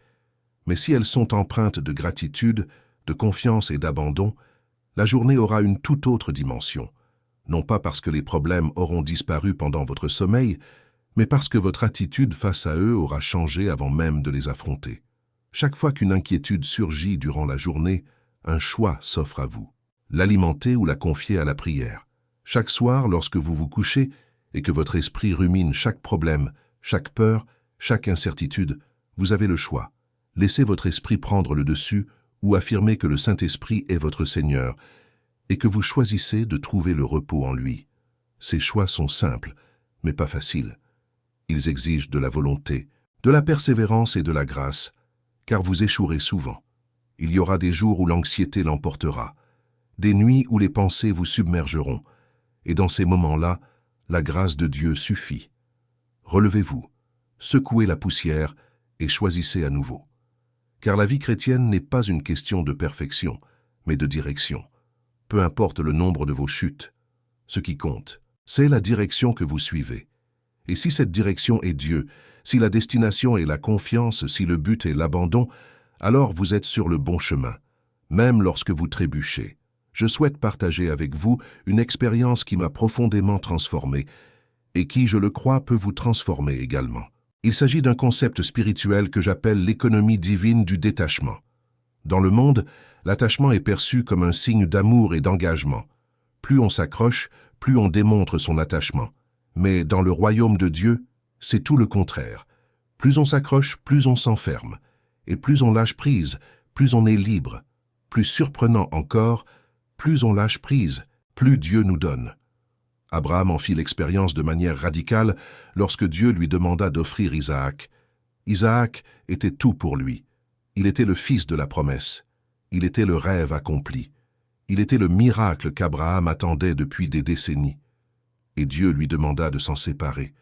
Mais si elles sont empreintes de gratitude, de confiance et d'abandon, la journée aura une toute autre dimension. Non pas parce que les problèmes auront disparu pendant votre sommeil, mais parce que votre attitude face à eux aura changé avant même de les affronter. Chaque fois qu'une inquiétude surgit durant la journée, un choix s'offre à vous. L'alimenter ou la confier à la prière. Chaque soir, lorsque vous vous couchez et que votre esprit rumine chaque problème, chaque peur, chaque incertitude, vous avez le choix. Laissez votre esprit prendre le dessus ou affirmez que le Saint-Esprit est votre Seigneur et que vous choisissez de trouver le repos en lui. Ces choix sont simples, mais pas faciles. Ils exigent de la volonté, de la persévérance et de la grâce, car vous échouerez souvent. Il y aura des jours où l'anxiété l'emportera, des nuits où les pensées vous submergeront, et dans ces moments-là, la grâce de Dieu suffit. Relevez-vous, secouez la poussière et choisissez à nouveau. Car la vie chrétienne n'est pas une question de perfection, mais de direction. Peu importe le nombre de vos chutes, ce qui compte, c'est la direction que vous suivez. Et si cette direction est Dieu, si la destination est la confiance, si le but est l'abandon, alors vous êtes sur le bon chemin, même lorsque vous trébuchez. Je souhaite partager avec vous une expérience qui m'a profondément transformé et qui, je le crois, peut vous transformer également. Il s'agit d'un concept spirituel que j'appelle l'économie divine du détachement. Dans le monde, l'attachement est perçu comme un signe d'amour et d'engagement. Plus on s'accroche, plus on démontre son attachement. Mais dans le royaume de Dieu, c'est tout le contraire. Plus on s'accroche, plus on s'enferme. Et plus on lâche prise, plus on est libre. Plus surprenant encore, plus on lâche prise, plus Dieu nous donne. Abraham en fit l'expérience de manière radicale lorsque Dieu lui demanda d'offrir Isaac. Isaac était tout pour lui. Il était le fils de la promesse. Il était le rêve accompli. Il était le miracle qu'Abraham attendait depuis des décennies. Et Dieu lui demanda de s'en séparer.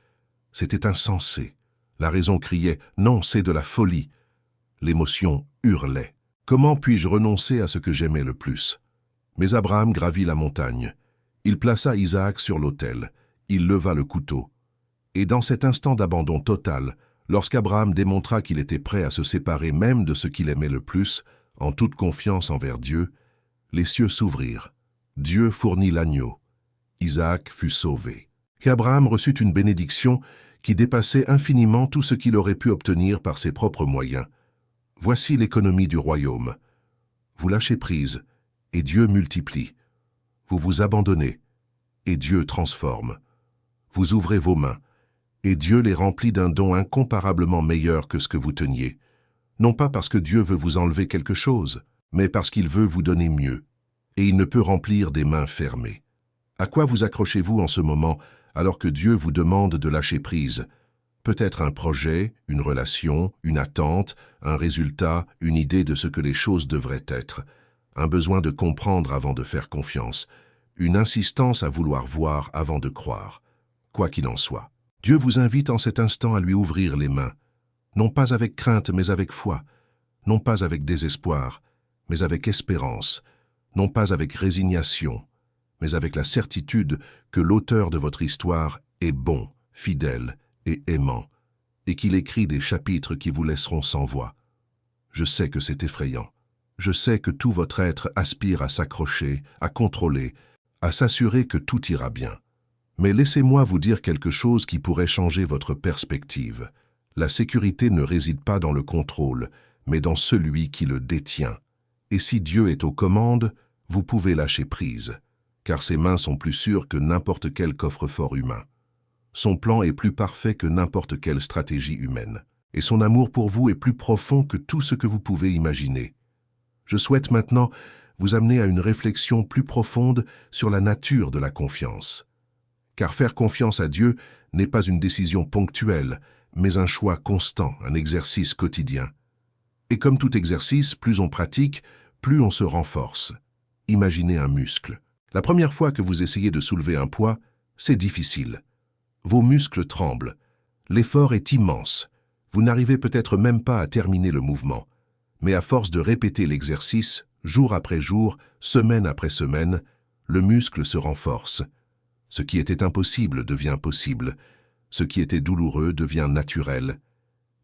C'était insensé. La raison criait « Non, c'est de la folie ». L'émotion hurlait. Comment puis-je renoncer à ce que j'aimais le plus? Mais Abraham gravit la montagne. Il plaça Isaac sur l'autel. Il leva le couteau. Et dans cet instant d'abandon total, lorsqu'Abraham démontra qu'il était prêt à se séparer même de ce qu'il aimait le plus, en toute confiance envers Dieu, les cieux s'ouvrirent. Dieu fournit l'agneau. Isaac fut sauvé. Et Abraham reçut une bénédiction qui dépassait infiniment tout ce qu'il aurait pu obtenir par ses propres moyens. Voici l'économie du royaume. Vous lâchez prise, et Dieu multiplie. Vous vous abandonnez, et Dieu transforme. Vous ouvrez vos mains, et Dieu les remplit d'un don incomparablement meilleur que ce que vous teniez. Non pas parce que Dieu veut vous enlever quelque chose, mais parce qu'il veut vous donner mieux, et il ne peut remplir des mains fermées. À quoi vous accrochez-vous en ce moment alors que Dieu vous demande de lâcher prise? Peut-être un projet, une relation, une attente, un résultat, une idée de ce que les choses devraient être, un besoin de comprendre avant de faire confiance, une insistance à vouloir voir avant de croire. Quoi qu'il en soit, Dieu vous invite en cet instant à lui ouvrir les mains, non pas avec crainte mais avec foi, non pas avec désespoir, mais avec espérance, non pas avec résignation, mais avec la certitude que l'auteur de votre histoire est bon, fidèle et aimant, et qu'il écrit des chapitres qui vous laisseront sans voix. Je sais que c'est effrayant. Je sais que tout votre être aspire à s'accrocher, à contrôler, à s'assurer que tout ira bien. Mais laissez-moi vous dire quelque chose qui pourrait changer votre perspective. La sécurité ne réside pas dans le contrôle, mais dans celui qui le détient. Et si Dieu est aux commandes, vous pouvez lâcher prise, car ses mains sont plus sûres que n'importe quel coffre-fort humain. Son plan est plus parfait que n'importe quelle stratégie humaine, et son amour pour vous est plus profond que tout ce que vous pouvez imaginer. Je souhaite maintenant vous amener à une réflexion plus profonde sur la nature de la confiance. Car faire confiance à Dieu n'est pas une décision ponctuelle, mais un choix constant, un exercice quotidien. Et comme tout exercice, plus on pratique, plus on se renforce. Imaginez un muscle. La première fois que vous essayez de soulever un poids, c'est difficile. Vos muscles tremblent. L'effort est immense. Vous n'arrivez peut-être même pas à terminer le mouvement. Mais à force de répéter l'exercice, jour après jour, semaine après semaine, le muscle se renforce. Ce qui était impossible devient possible. Ce qui était douloureux devient naturel.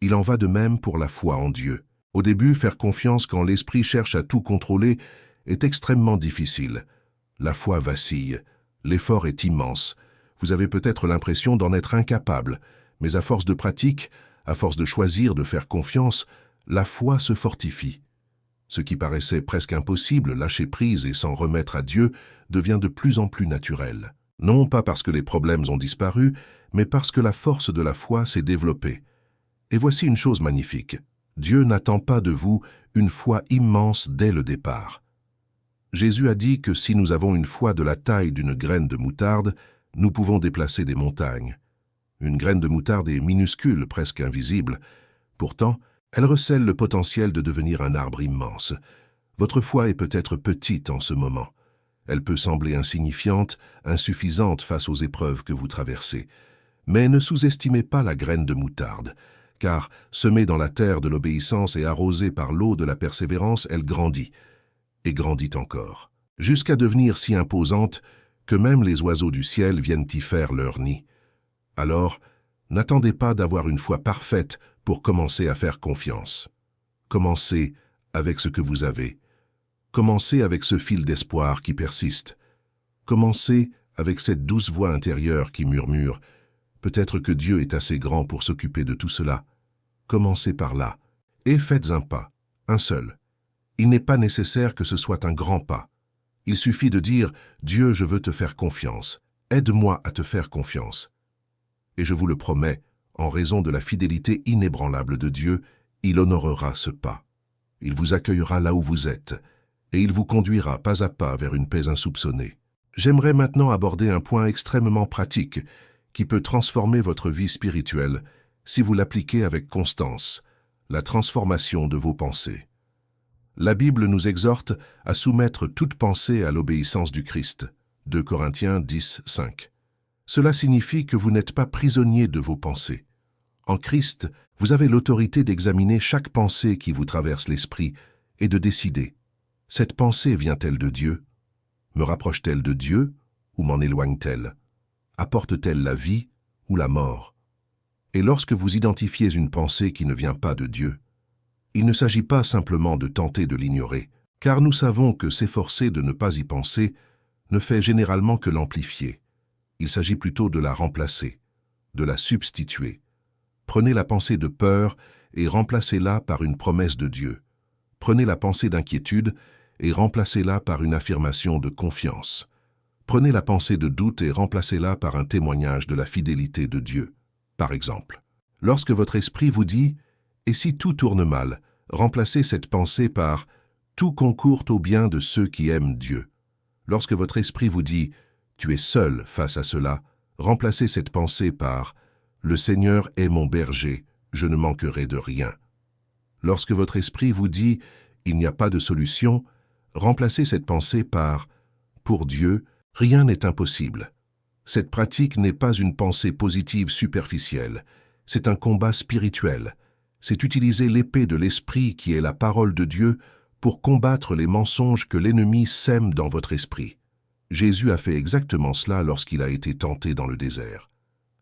Il en va de même pour la foi en Dieu. Au début, faire confiance quand l'esprit cherche à tout contrôler est extrêmement difficile. La foi vacille. L'effort est immense. Vous avez peut-être l'impression d'en être incapable, mais à force de pratique, à force de choisir de faire confiance, la foi se fortifie. Ce qui paraissait presque impossible, lâcher prise et s'en remettre à Dieu, devient de plus en plus naturel. Non pas parce que les problèmes ont disparu, mais parce que la force de la foi s'est développée. Et voici une chose magnifique. Dieu n'attend pas de vous une foi immense dès le départ. Jésus a dit que si nous avons une foi de la taille d'une graine de moutarde, nous pouvons déplacer des montagnes. Une graine de moutarde est minuscule, presque invisible. Pourtant, elle recèle le potentiel de devenir un arbre immense. Votre foi est peut-être petite en ce moment. Elle peut sembler insignifiante, insuffisante face aux épreuves que vous traversez. Mais ne sous-estimez pas la graine de moutarde, car, semée dans la terre de l'obéissance et arrosée par l'eau de la persévérance, elle grandit, et grandit encore, jusqu'à devenir si imposante que même les oiseaux du ciel viennent y faire leur nid. Alors, n'attendez pas d'avoir une foi parfaite pour commencer à faire confiance. Commencez avec ce que vous avez. Commencez avec ce fil d'espoir qui persiste. Commencez avec cette douce voix intérieure qui murmure « Peut-être que Dieu est assez grand pour s'occuper de tout cela. » Commencez par là, et faites un pas, un seul. Il n'est pas nécessaire que ce soit un grand pas. Il suffit de dire « Dieu, je veux te faire confiance. Aide-moi à te faire confiance. » Et je vous le promets, en raison de la fidélité inébranlable de Dieu, il honorera ce pas. Il vous accueillera là où vous êtes, et il vous conduira pas à pas vers une paix insoupçonnée. J'aimerais maintenant aborder un point extrêmement pratique qui peut transformer votre vie spirituelle si vous l'appliquez avec constance, la transformation de vos pensées. La Bible nous exhorte à soumettre toute pensée à l'obéissance du Christ. 2 Corinthiens 10, 5. Cela signifie que vous n'êtes pas prisonnier de vos pensées. En Christ, vous avez l'autorité d'examiner chaque pensée qui vous traverse l'esprit et de décider. Cette pensée vient-elle de Dieu? Me rapproche-t-elle de Dieu ou m'en éloigne-t-elle? Apporte-t-elle la vie ou la mort? Et lorsque vous identifiez une pensée qui ne vient pas de Dieu, il ne s'agit pas simplement de tenter de l'ignorer, car nous savons que s'efforcer de ne pas y penser ne fait généralement que l'amplifier. Il s'agit plutôt de la remplacer, de la substituer. Prenez la pensée de peur et remplacez-la par une promesse de Dieu. Prenez la pensée d'inquiétude et remplacez-la par une affirmation de confiance. Prenez la pensée de doute et remplacez-la par un témoignage de la fidélité de Dieu. Par exemple, lorsque votre esprit vous dit « Et si tout tourne mal », remplacez cette pensée par « Tout concourt au bien de ceux qui aiment Dieu ». Lorsque votre esprit vous dit « Tu es seul face à cela », remplacez cette pensée par « Le Seigneur est mon berger, je ne manquerai de rien ». Lorsque votre esprit vous dit « Il n'y a pas de solution », remplacez cette pensée par « Pour Dieu, rien n'est impossible ». Cette pratique n'est pas une pensée positive superficielle, c'est un combat spirituel. C'est utiliser l'épée de l'esprit qui est la parole de Dieu pour combattre les mensonges que l'ennemi sème dans votre esprit. Jésus a fait exactement cela lorsqu'il a été tenté dans le désert.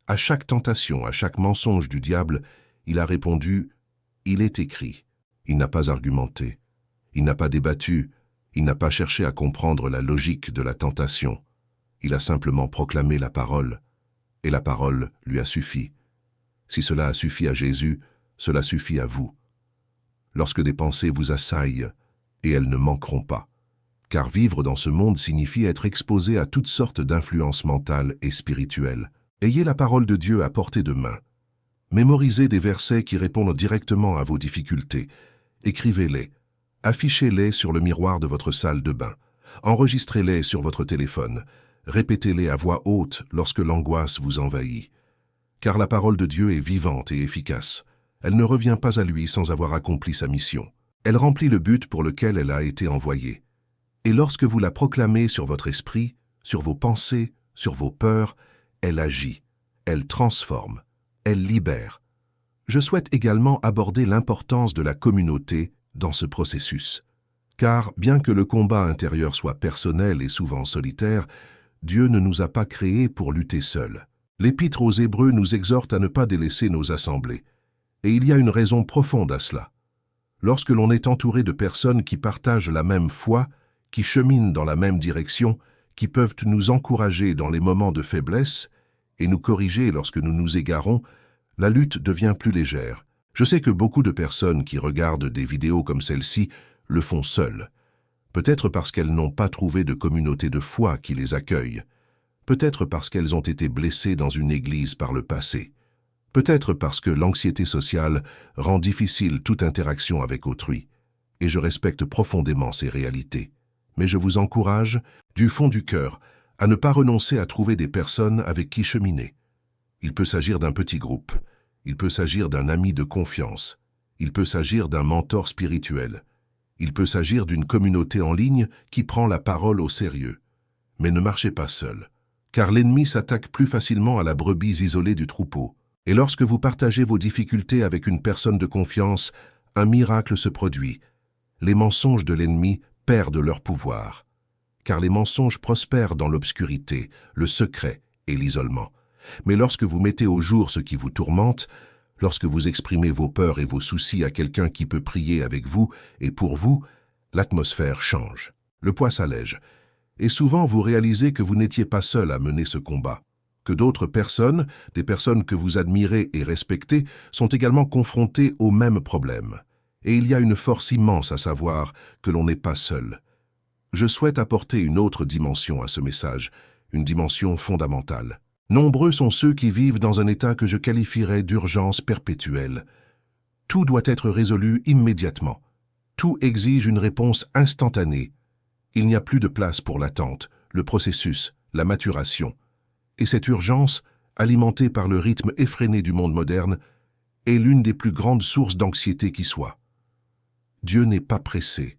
À chaque tentation, à chaque mensonge du diable, il a répondu « Il est écrit ». Il n'a pas argumenté, il n'a pas débattu, il n'a pas cherché à comprendre la logique de la tentation. Il a simplement proclamé la parole, et la parole lui a suffi. Si cela a suffi à Jésus, cela suffit à vous. Lorsque des pensées vous assaillent, et elles ne manqueront pas, car vivre dans ce monde signifie être exposé à toutes sortes d'influences mentales et spirituelles. Ayez la parole de Dieu à portée de main. Mémorisez des versets qui répondent directement à vos difficultés. Écrivez-les. Affichez-les sur le miroir de votre salle de bain. Enregistrez-les sur votre téléphone. Répétez-les à voix haute lorsque l'angoisse vous envahit. Car la parole de Dieu est vivante et efficace. Elle ne revient pas à lui sans avoir accompli sa mission. Elle remplit le but pour lequel elle a été envoyée. Et lorsque vous la proclamez sur votre esprit, sur vos pensées, sur vos peurs, elle agit, elle transforme, elle libère. Je souhaite également aborder l'importance de la communauté dans ce processus. Car, bien que le combat intérieur soit personnel et souvent solitaire, Dieu ne nous a pas créés pour lutter seuls. L'Épître aux Hébreux nous exhorte à ne pas délaisser nos assemblées. Et il y a une raison profonde à cela. Lorsque l'on est entouré de personnes qui partagent la même foi, qui cheminent dans la même direction, qui peuvent nous encourager dans les moments de faiblesse et nous corriger lorsque nous nous égarons, la lutte devient plus légère. Je sais que beaucoup de personnes qui regardent des vidéos comme celle-ci le font seules. Peut-être parce qu'elles n'ont pas trouvé de communauté de foi qui les accueille. Peut-être parce qu'elles ont été blessées dans une église par le passé. Peut-être parce que l'anxiété sociale rend difficile toute interaction avec autrui. Et je respecte profondément ces réalités. Mais je vous encourage, du fond du cœur, à ne pas renoncer à trouver des personnes avec qui cheminer. Il peut s'agir d'un petit groupe, il peut s'agir d'un ami de confiance, il peut s'agir d'un mentor spirituel, il peut s'agir d'une communauté en ligne qui prend la parole au sérieux. Mais ne marchez pas seul, car l'ennemi s'attaque plus facilement à la brebis isolée du troupeau. Et lorsque vous partagez vos difficultés avec une personne de confiance, un miracle se produit. Les mensonges de l'ennemi perdent leur pouvoir. Car les mensonges prospèrent dans l'obscurité, le secret et l'isolement. Mais lorsque vous mettez au jour ce qui vous tourmente, lorsque vous exprimez vos peurs et vos soucis à quelqu'un qui peut prier avec vous et pour vous, l'atmosphère change. Le poids s'allège. Et souvent vous réalisez que vous n'étiez pas seul à mener ce combat. Que d'autres personnes, des personnes que vous admirez et respectez, sont également confrontées aux mêmes problèmes. Et il y a une force immense à savoir que l'on n'est pas seul. Je souhaite apporter une autre dimension à ce message, une dimension fondamentale. Nombreux sont ceux qui vivent dans un état que je qualifierais d'urgence perpétuelle. Tout doit être résolu immédiatement. Tout exige une réponse instantanée. Il n'y a plus de place pour l'attente, le processus, la maturation. Et cette urgence, alimentée par le rythme effréné du monde moderne, est l'une des plus grandes sources d'anxiété qui soit. Dieu n'est pas pressé.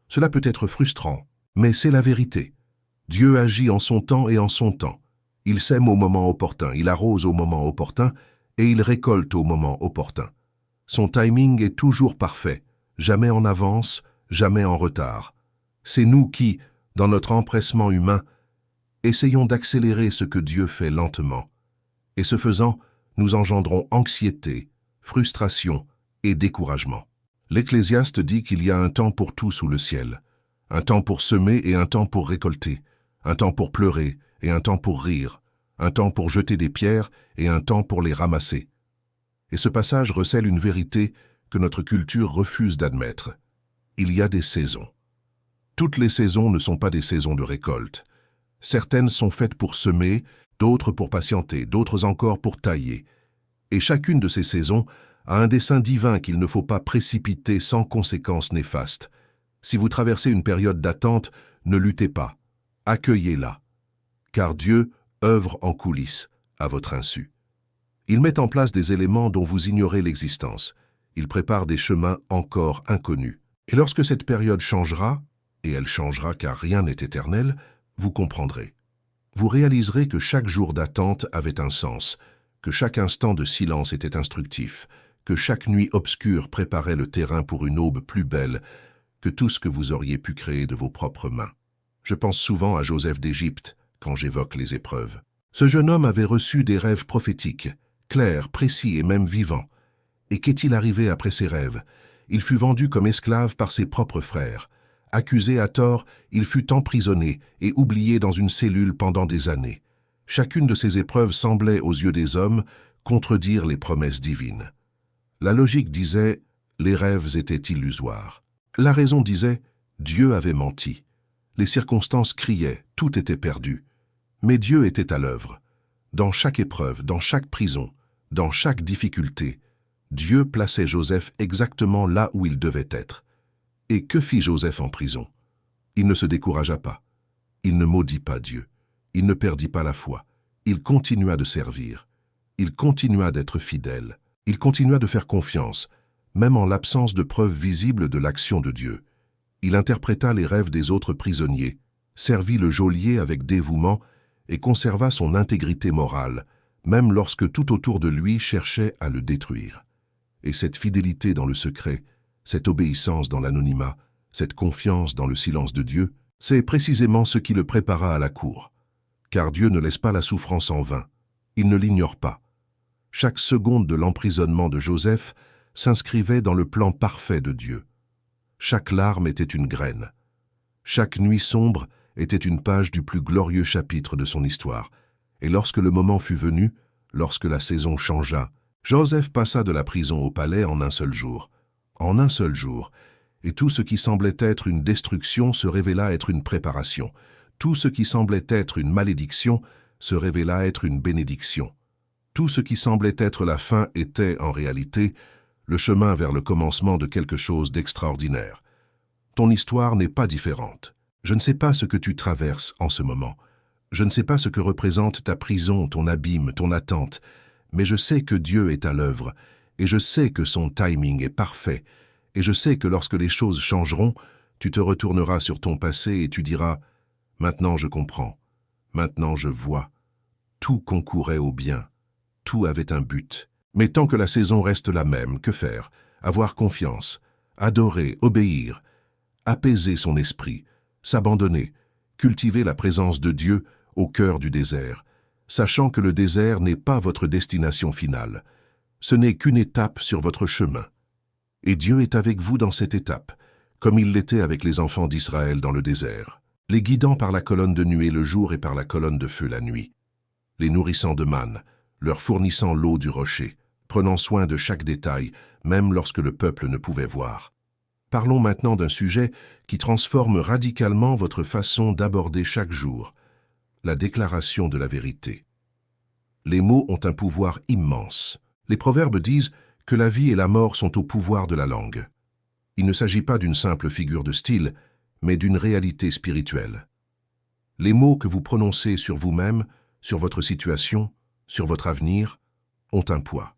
Cela peut être frustrant, mais c'est la vérité. Dieu agit en son temps et en son temps. Il sème au moment opportun, il arrose au moment opportun et il récolte au moment opportun. Son timing est toujours parfait, jamais en avance, jamais en retard. C'est nous qui, dans notre empressement humain, essayons d'accélérer ce que Dieu fait lentement. Et ce faisant, nous engendrons anxiété, frustration et découragement. L'Ecclésiaste dit qu'il y a un temps pour tout sous le ciel, un temps pour semer et un temps pour récolter, un temps pour pleurer et un temps pour rire, un temps pour jeter des pierres et un temps pour les ramasser. Et ce passage recèle une vérité que notre culture refuse d'admettre. Il y a des saisons. Toutes les saisons ne sont pas des saisons de récolte. Certaines sont faites pour semer, d'autres pour patienter, d'autres encore pour tailler. Et chacune de ces saisons a un dessein divin qu'il ne faut pas précipiter sans conséquences néfastes. Si vous traversez une période d'attente, ne luttez pas. Accueillez-la. Car Dieu œuvre en coulisses, à votre insu. Il met en place des éléments dont vous ignorez l'existence. Il prépare des chemins encore inconnus. Et lorsque cette période changera, et elle changera car rien n'est éternel, vous comprendrez. Vous réaliserez que chaque jour d'attente avait un sens, que chaque instant de silence était instructif, que chaque nuit obscure préparait le terrain pour une aube plus belle que tout ce que vous auriez pu créer de vos propres mains. Je pense souvent à Joseph d'Égypte quand j'évoque les épreuves. Ce jeune homme avait reçu des rêves prophétiques, clairs, précis et même vivants. Et qu'est-il arrivé après ces rêves? il fut vendu comme esclave par ses propres frères. Accusé à tort, il fut emprisonné et oublié dans une cellule pendant des années. Chacune de ces épreuves semblait, aux yeux des hommes, contredire les promesses divines. La logique disait « les rêves étaient illusoires ». La raison disait « Dieu avait menti ». Les circonstances criaient « tout était perdu ». Mais Dieu était à l'œuvre. Dans chaque épreuve, dans chaque prison, dans chaque difficulté, Dieu plaçait Joseph exactement là où il devait être. Et que fit Joseph en prison? Il ne se découragea pas. Il ne maudit pas Dieu. Il ne perdit pas la foi. Il continua de servir. Il continua d'être fidèle. Il continua de faire confiance, même en l'absence de preuves visibles de l'action de Dieu. Il interpréta les rêves des autres prisonniers, servit le geôlier avec dévouement et conserva son intégrité morale, même lorsque tout autour de lui cherchait à le détruire. Et cette fidélité dans le secret, cette obéissance dans l'anonymat, cette confiance dans le silence de Dieu, c'est précisément ce qui le prépara à la cour. Car Dieu ne laisse pas la souffrance en vain. Il ne l'ignore pas. Chaque seconde de l'emprisonnement de Joseph s'inscrivait dans le plan parfait de Dieu. Chaque larme était une graine. Chaque nuit sombre était une page du plus glorieux chapitre de son histoire. Et lorsque le moment fut venu, lorsque la saison changea, Joseph passa de la prison au palais en un seul jour. En un seul jour. Et tout ce qui semblait être une destruction se révéla être une préparation. Tout ce qui semblait être une malédiction se révéla être une bénédiction. Tout ce qui semblait être la fin était, en réalité, le chemin vers le commencement de quelque chose d'extraordinaire. Ton histoire n'est pas différente. Je ne sais pas ce que tu traverses en ce moment. Je ne sais pas ce que représente ta prison, ton abîme, ton attente, mais je sais que Dieu est à l'œuvre, et je sais que son timing est parfait, et je sais que lorsque les choses changeront, tu te retourneras sur ton passé et tu diras « Maintenant je comprends, maintenant je vois. Tout concourait au bien, tout avait un but. Mais tant que la saison reste la même, que faire? Avoir confiance, adorer, obéir, apaiser son esprit, s'abandonner, cultiver la présence de Dieu au cœur du désert, sachant que le désert n'est pas votre destination finale. Ce n'est qu'une étape sur votre chemin. Et Dieu est avec vous dans cette étape, comme il l'était avec les enfants d'Israël dans le désert, les guidant par la colonne de nuée le jour et par la colonne de feu la nuit, les nourrissant de manne, leur fournissant l'eau du rocher, prenant soin de chaque détail, même lorsque le peuple ne pouvait voir. Parlons maintenant d'un sujet qui transforme radicalement votre façon d'aborder chaque jour, la déclaration de la vérité. Les mots ont un pouvoir immense. Les proverbes disent que la vie et la mort sont au pouvoir de la langue. Il ne s'agit pas d'une simple figure de style, mais d'une réalité spirituelle. Les mots que vous prononcez sur vous-même, sur votre situation, sur votre avenir, ont un poids.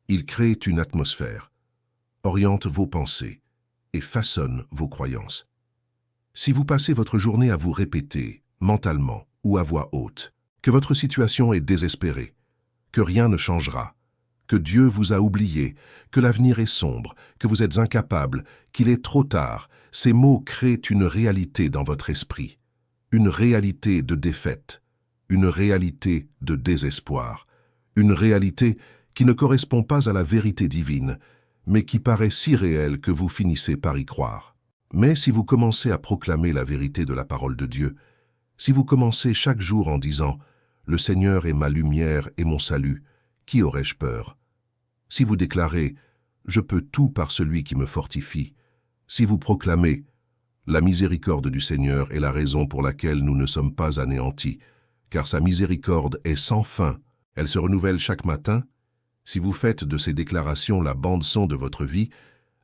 Ils créent une atmosphère, orientent vos pensées et façonnent vos croyances. Si vous passez votre journée à vous répéter, mentalement ou à voix haute, que votre situation est désespérée, que rien ne changera, que Dieu vous a oublié, que l'avenir est sombre, que vous êtes incapable, qu'il est trop tard, ces mots créent une réalité dans votre esprit, une réalité de défaite, une réalité de désespoir, une réalité qui ne correspond pas à la vérité divine, mais qui paraît si réelle que vous finissez par y croire. Mais si vous commencez à proclamer la vérité de la parole de Dieu, si vous commencez chaque jour en disant « Le Seigneur est ma lumière et mon salut, qui aurais-je peur ?» Si vous déclarez « Je peux tout par celui qui me fortifie », si vous proclamez « La miséricorde du Seigneur est la raison pour laquelle nous ne sommes pas anéantis, car sa miséricorde est sans fin, elle se renouvelle chaque matin », si vous faites de ces déclarations la bande-son de votre vie,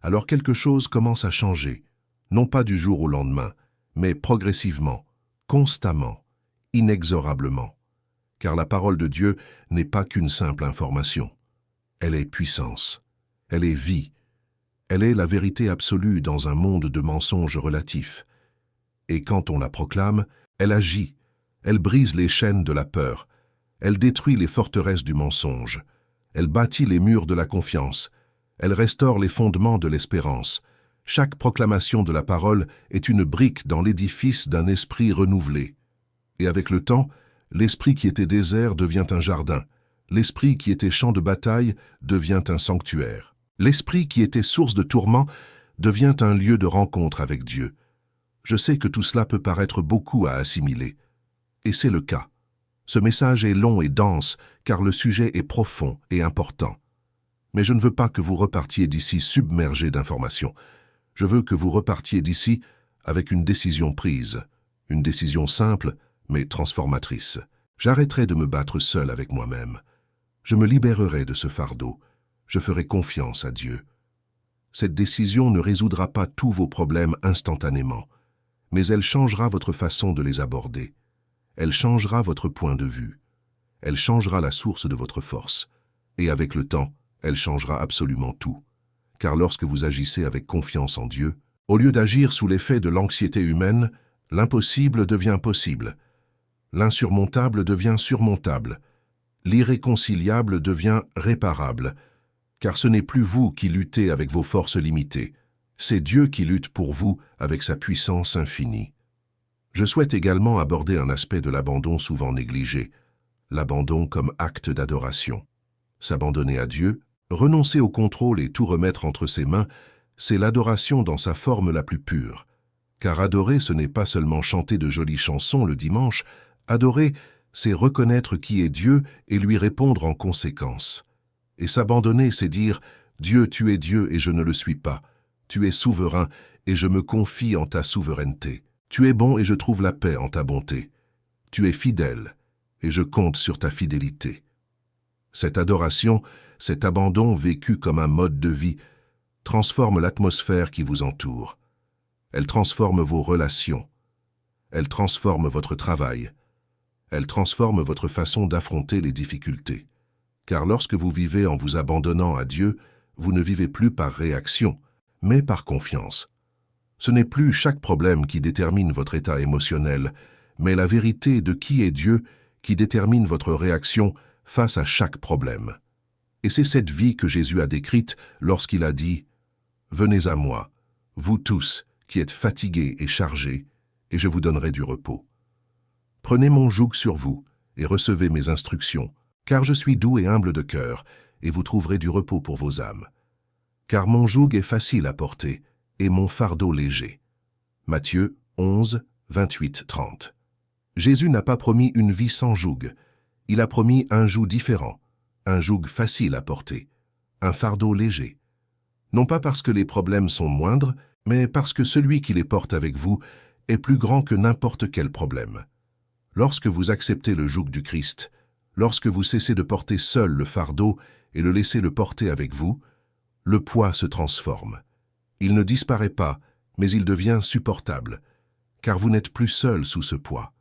alors quelque chose commence à changer, non pas du jour au lendemain, mais progressivement, constamment, inexorablement. Car la parole de Dieu n'est pas qu'une simple information. Elle est puissance, elle est vie, elle est la vérité absolue dans un monde de mensonges relatifs. Et quand on la proclame, elle agit, elle brise les chaînes de la peur, elle détruit les forteresses du mensonge, elle bâtit les murs de la confiance, elle restaure les fondements de l'espérance. Chaque proclamation de la parole est une brique dans l'édifice d'un esprit renouvelé. Et avec le temps, l'esprit qui était désert devient un jardin, l'esprit qui était champ de bataille devient un sanctuaire. L'esprit qui était source de tourment devient un lieu de rencontre avec Dieu. Je sais que tout cela peut paraître beaucoup à assimiler. Et c'est le cas. Ce message est long et dense, car le sujet est profond et important. Mais je ne veux pas que vous repartiez d'ici submergé d'informations. Je veux que vous repartiez d'ici avec une décision prise, une décision simple, mais transformatrice. J'arrêterai de me battre seul avec moi-même. Je me libérerai de ce fardeau. Je ferai confiance à Dieu. Cette décision ne résoudra pas tous vos problèmes instantanément, mais elle changera votre façon de les aborder. Elle changera votre point de vue. Elle changera la source de votre force. Et avec le temps, elle changera absolument tout. Car lorsque vous agissez avec confiance en Dieu, au lieu d'agir sous l'effet de l'anxiété humaine, l'impossible devient possible. L'insurmontable devient surmontable. L'irréconciliable devient réparable. Car ce n'est plus vous qui luttez avec vos forces limitées. C'est Dieu qui lutte pour vous avec sa puissance infinie. Je souhaite également aborder un aspect de l'abandon souvent négligé, l'abandon comme acte d'adoration. S'abandonner à Dieu, renoncer au contrôle et tout remettre entre ses mains, c'est l'adoration dans sa forme la plus pure. Car adorer, ce n'est pas seulement chanter de jolies chansons le dimanche, adorer, c'est reconnaître qui est Dieu et lui répondre en conséquence. Et s'abandonner, c'est dire « Dieu, tu es Dieu et je ne le suis pas. Tu es souverain et je me confie en ta souveraineté. Tu es bon et je trouve la paix en ta bonté. Tu es fidèle et je compte sur ta fidélité. » Cette adoration, cet abandon vécu comme un mode de vie, transforme l'atmosphère qui vous entoure. Elle transforme vos relations. Elle transforme votre travail. Elle transforme votre façon d'affronter les difficultés. Car lorsque vous vivez en vous abandonnant à Dieu, vous ne vivez plus par réaction, mais par confiance. Ce n'est plus chaque problème qui détermine votre état émotionnel, mais la vérité de qui est Dieu qui détermine votre réaction face à chaque problème. Et c'est cette vie que Jésus a décrite lorsqu'il a dit « Venez à moi, vous tous qui êtes fatigués et chargés, et je vous donnerai du repos. Prenez mon joug sur vous et recevez mes instructions, car je suis doux et humble de cœur, et vous trouverez du repos pour vos âmes. Car mon joug est facile à porter, et mon fardeau léger. » Matthieu 11, 28-30. Jésus n'a pas promis une vie sans joug. Il a promis un joug différent, un joug facile à porter, un fardeau léger. Non pas parce que les problèmes sont moindres, mais parce que celui qui les porte avec vous est plus grand que n'importe quel problème. Lorsque vous acceptez le joug du Christ, lorsque vous cessez de porter seul le fardeau et le laissez le porter avec vous, le poids se transforme. Il ne disparaît pas, mais il devient supportable, car vous n'êtes plus seul sous ce poids.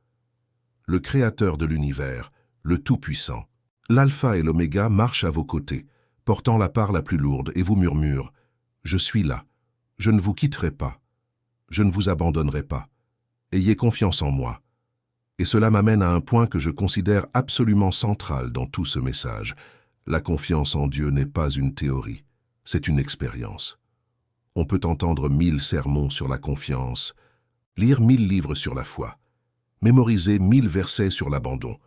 Le Créateur de l'univers, le Tout-Puissant, l'Alpha et l'Oméga marchent à vos côtés, portant la part la plus lourde, et vous murmure « Je suis là, je ne vous quitterai pas, je ne vous abandonnerai pas, ayez confiance en moi. » Et cela m'amène à un point que je considère absolument central dans tout ce message. La confiance en Dieu n'est pas une théorie, c'est une expérience. On peut entendre 1000 sermons sur la confiance, lire 1000 livres sur la foi, mémoriser 1000 versets sur l'abandon.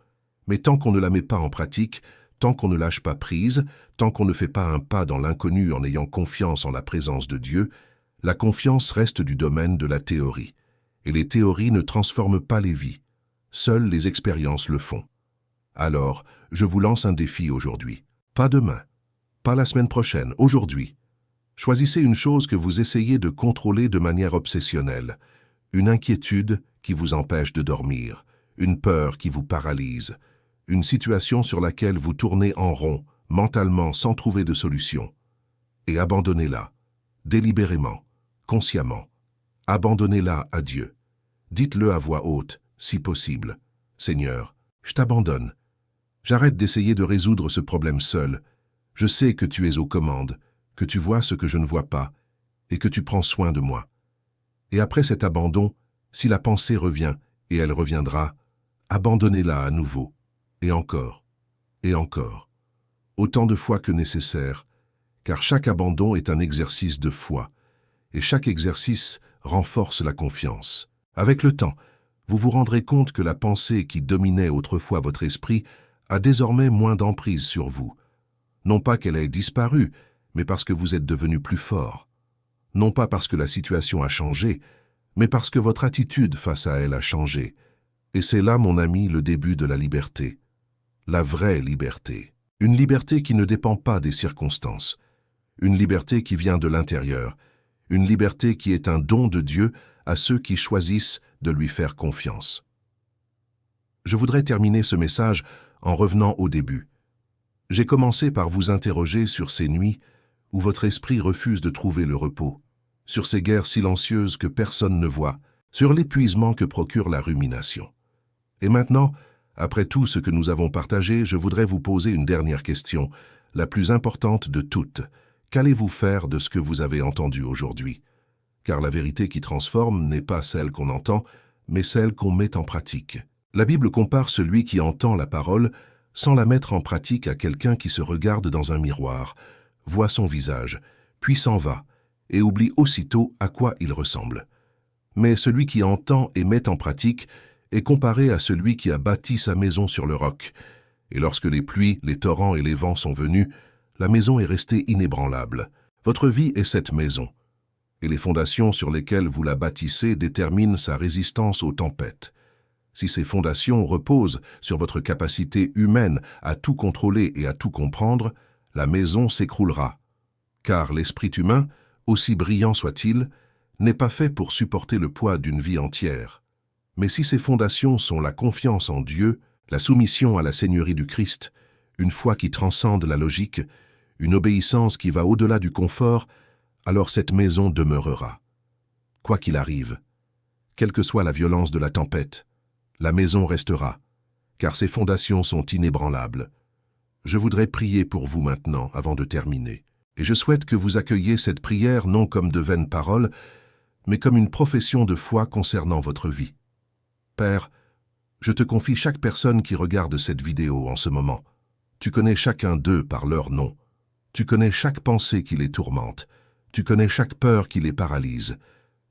Mais tant qu'on ne la met pas en pratique, tant qu'on ne lâche pas prise, tant qu'on ne fait pas un pas dans l'inconnu en ayant confiance en la présence de Dieu, la confiance reste du domaine de la théorie. Et les théories ne transforment pas les vies. Seules les expériences le font. Alors, je vous lance un défi aujourd'hui. Pas demain, pas la semaine prochaine, aujourd'hui. Choisissez une chose que vous essayez de contrôler de manière obsessionnelle, une inquiétude qui vous empêche de dormir, une peur qui vous paralyse, une situation sur laquelle vous tournez en rond, mentalement, sans trouver de solution. Et abandonnez-la, délibérément, consciemment. Abandonnez-la à Dieu. Dites-le à voix haute, si possible. « Seigneur, je t'abandonne. J'arrête d'essayer de résoudre ce problème seul. Je sais que tu es aux commandes, que tu vois ce que je ne vois pas, et que tu prends soin de moi. » Et après cet abandon, si la pensée revient, et elle reviendra, abandonnez-la à nouveau, et encore, autant de fois que nécessaire, car chaque abandon est un exercice de foi, et chaque exercice renforce la confiance. Avec le temps, vous vous rendrez compte que la pensée qui dominait autrefois votre esprit a désormais moins d'emprise sur vous. Non pas qu'elle ait disparu, mais parce que vous êtes devenu plus fort. Non pas parce que la situation a changé, mais parce que votre attitude face à elle a changé. Et c'est là, mon ami, le début de la liberté. La vraie liberté. Une liberté qui ne dépend pas des circonstances. Une liberté qui vient de l'intérieur. Une liberté qui est un don de Dieu à ceux qui choisissent de lui faire confiance. Je voudrais terminer ce message en revenant au début. J'ai commencé par vous interroger sur ces nuits où votre esprit refuse de trouver le repos, sur ces guerres silencieuses que personne ne voit, sur l'épuisement que procure la rumination. Et maintenant, après tout ce que nous avons partagé, je voudrais vous poser une dernière question, la plus importante de toutes. Qu'allez-vous faire de ce que vous avez entendu aujourd'hui? Car la vérité qui transforme n'est pas celle qu'on entend, mais celle qu'on met en pratique. La Bible compare celui qui entend la parole sans la mettre en pratique à quelqu'un qui se regarde dans un miroir, voit son visage, puis s'en va, et oublie aussitôt à quoi il ressemble. Mais celui qui entend et met en pratique est comparé à celui qui a bâti sa maison sur le roc. Et lorsque les pluies, les torrents et les vents sont venus, la maison est restée inébranlable. Votre vie est cette maison. Et les fondations sur lesquelles vous la bâtissez déterminent sa résistance aux tempêtes. Si ces fondations reposent sur votre capacité humaine à tout contrôler et à tout comprendre, la maison s'écroulera. Car l'esprit humain, aussi brillant soit-il, n'est pas fait pour supporter le poids d'une vie entière. Mais si ces fondations sont la confiance en Dieu, la soumission à la Seigneurie du Christ, une foi qui transcende la logique, une obéissance qui va au-delà du confort, alors cette maison demeurera. Quoi qu'il arrive, quelle que soit la violence de la tempête, la maison restera, car ses fondations sont inébranlables. Je voudrais prier pour vous maintenant, avant de terminer. Et je souhaite que vous accueilliez cette prière non comme de vaines paroles, mais comme une profession de foi concernant votre vie. Père, je te confie chaque personne qui regarde cette vidéo en ce moment. Tu connais chacun d'eux par leur nom. Tu connais chaque pensée qui les tourmente. Tu connais chaque peur qui les paralyse.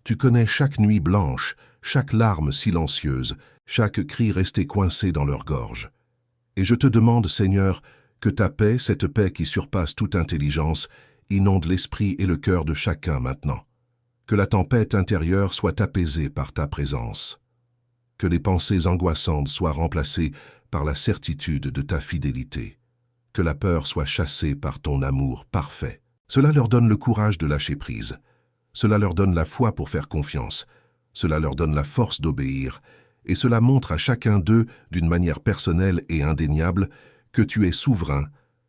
Tu connais chaque nuit blanche, chaque larme silencieuse, chaque cri resté coincé dans leur gorge. Et je te demande, Seigneur, que ta paix, cette paix qui surpasse toute intelligence, inonde l'esprit et le cœur de chacun maintenant. Que la tempête intérieure soit apaisée par ta présence. Que les pensées angoissantes soient remplacées par la certitude de ta fidélité. Que la peur soit chassée par ton amour parfait. Cela leur donne le courage de lâcher prise. Cela leur donne la foi pour faire confiance. Cela leur donne la force d'obéir. Et cela montre à chacun d'eux, d'une manière personnelle et indéniable, que tu es souverain,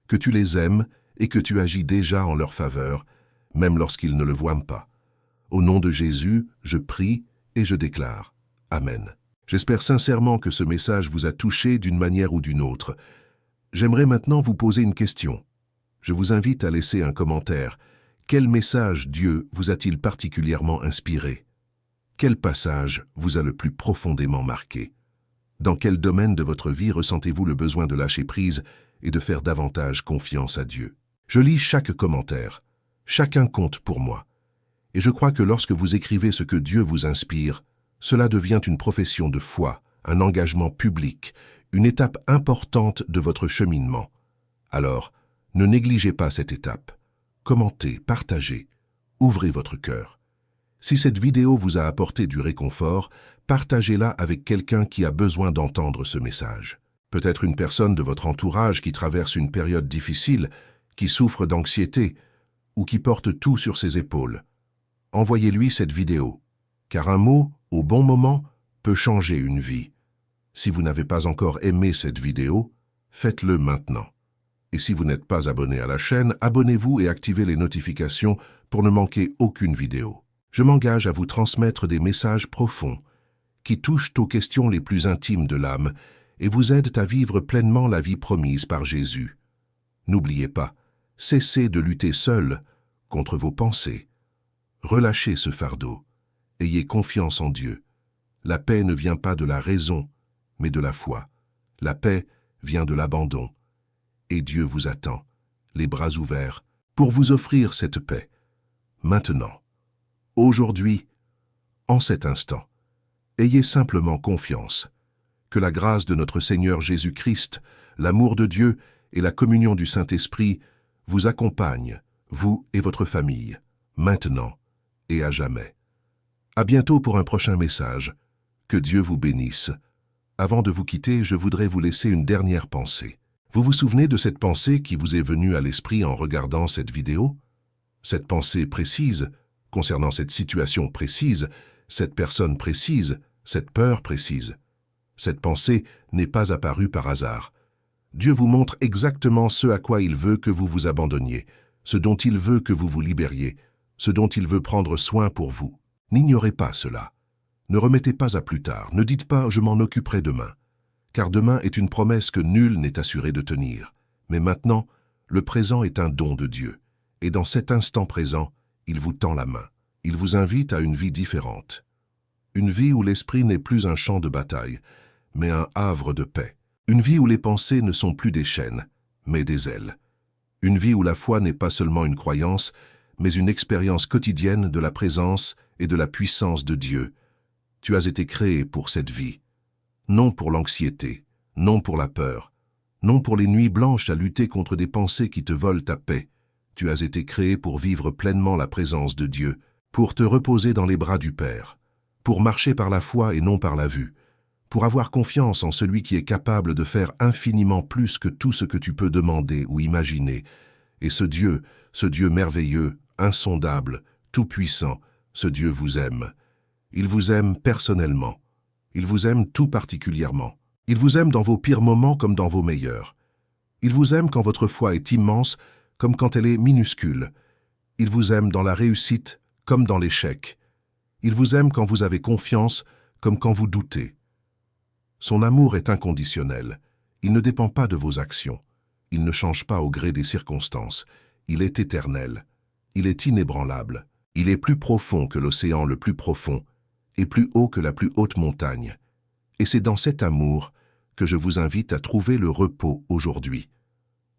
que tu les aimes et que tu agis déjà en leur faveur, même lorsqu'ils ne le voient pas. Au nom de Jésus, je prie et je déclare. Amen. J'espère sincèrement que ce message vous a touché d'une manière ou d'une autre. J'aimerais maintenant vous poser une question. Je vous invite à laisser un commentaire. Quel message Dieu vous a-t-il particulièrement inspiré? Quel passage vous a le plus profondément marqué? Dans quel domaine de votre vie ressentez-vous le besoin de lâcher prise et de faire davantage confiance à Dieu? Je lis chaque commentaire. Chacun compte pour moi. Et je crois que lorsque vous écrivez ce que Dieu vous inspire, cela devient une profession de foi, un engagement public, une étape importante de votre cheminement. Alors, ne négligez pas cette étape. Commentez, partagez, ouvrez votre cœur. Si cette vidéo vous a apporté du réconfort, partagez-la avec quelqu'un qui a besoin d'entendre ce message. Peut-être une personne de votre entourage qui traverse une période difficile, qui souffre d'anxiété ou qui porte tout sur ses épaules. Envoyez-lui cette vidéo, car un mot, au bon moment, peut changer une vie. Si vous n'avez pas encore aimé cette vidéo, faites-le maintenant. Et si vous n'êtes pas abonné à la chaîne, abonnez-vous et activez les notifications pour ne manquer aucune vidéo. Je m'engage à vous transmettre des messages profonds qui touchent aux questions les plus intimes de l'âme et vous aident à vivre pleinement la vie promise par Jésus. N'oubliez pas, cessez de lutter seul contre vos pensées. Relâchez ce fardeau. Ayez confiance en Dieu. La paix ne vient pas de la raison, mais de la foi. La paix vient de l'abandon. Et Dieu vous attend, les bras ouverts, pour vous offrir cette paix. Maintenant, aujourd'hui, en cet instant, ayez simplement confiance. Que la grâce de notre Seigneur Jésus-Christ, l'amour de Dieu et la communion du Saint-Esprit vous accompagnent, vous et votre famille, maintenant et à jamais. À bientôt pour un prochain message. Que Dieu vous bénisse. Avant de vous quitter, je voudrais vous laisser une dernière pensée. Vous vous souvenez de cette pensée qui vous est venue à l'esprit en regardant cette vidéo? Cette pensée précise, concernant cette situation précise, cette personne précise, cette peur précise. Cette pensée n'est pas apparue par hasard. Dieu vous montre exactement ce à quoi il veut que vous vous abandonniez, ce dont il veut que vous vous libériez, ce dont il veut prendre soin pour vous. N'ignorez pas cela. Ne remettez pas à plus tard, ne dites pas « je m'en occuperai demain », car demain est une promesse que nul n'est assuré de tenir. Mais maintenant, le présent est un don de Dieu, et dans cet instant présent, il vous tend la main. Il vous invite à une vie différente. Une vie où l'esprit n'est plus un champ de bataille, mais un havre de paix. Une vie où les pensées ne sont plus des chaînes, mais des ailes. Une vie où la foi n'est pas seulement une croyance, mais une expérience quotidienne de la présence et de la puissance de Dieu. Tu as été créé pour cette vie. Non pour l'anxiété, non pour la peur, non pour les nuits blanches à lutter contre des pensées qui te volent ta paix. Tu as été créé pour vivre pleinement la présence de Dieu, pour te reposer dans les bras du Père, pour marcher par la foi et non par la vue, pour avoir confiance en celui qui est capable de faire infiniment plus que tout ce que tu peux demander ou imaginer. Et ce Dieu merveilleux, insondable, tout-puissant, ce Dieu vous aime. Il vous aime personnellement. Il vous aime tout particulièrement. Il vous aime dans vos pires moments comme dans vos meilleurs. Il vous aime quand votre foi est immense comme quand elle est minuscule. Il vous aime dans la réussite comme dans l'échec. Il vous aime quand vous avez confiance comme quand vous doutez. Son amour est inconditionnel. Il ne dépend pas de vos actions. Il ne change pas au gré des circonstances. Il est éternel. Il est inébranlable. Il est plus profond que l'océan le plus profond et plus haut que la plus haute montagne. Et c'est dans cet amour que je vous invite à trouver le repos aujourd'hui.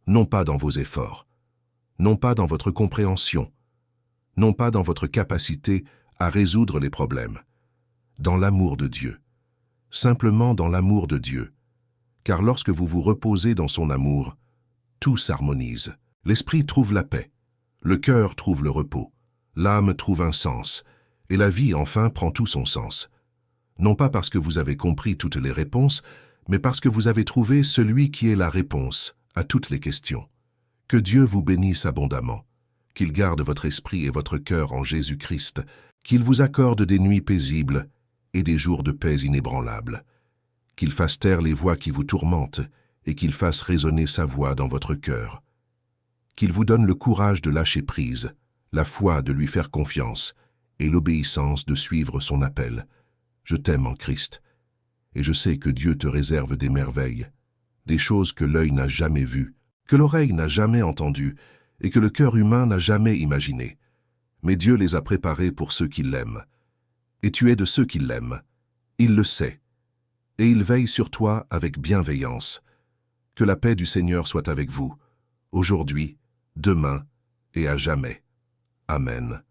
Non pas dans vos efforts, non pas dans votre compréhension, non pas dans votre capacité à résoudre les problèmes, dans l'amour de Dieu. Simplement dans l'amour de Dieu. Car lorsque vous vous reposez dans son amour, tout s'harmonise. L'esprit trouve la paix, le cœur trouve le repos, l'âme trouve un sens, et la vie enfin prend tout son sens. Non pas parce que vous avez compris toutes les réponses, mais parce que vous avez trouvé celui qui est la réponse à toutes les questions. Que Dieu vous bénisse abondamment, qu'il garde votre esprit et votre cœur en Jésus-Christ, qu'il vous accorde des nuits paisibles et des jours de paix inébranlables, qu'il fasse taire les voix qui vous tourmentent et qu'il fasse résonner sa voix dans votre cœur, qu'il vous donne le courage de lâcher prise, la foi de lui faire confiance et l'obéissance de suivre son appel. Je t'aime en Christ, et je sais que Dieu te réserve des merveilles, des choses que l'œil n'a jamais vues, que l'oreille n'a jamais entendues et que le cœur humain n'a jamais imaginées. Mais Dieu les a préparées pour ceux qui l'aiment. Et tu es de ceux qui l'aiment. Il le sait. Et il veille sur toi avec bienveillance. Que la paix du Seigneur soit avec vous, aujourd'hui, demain et à jamais. Amen.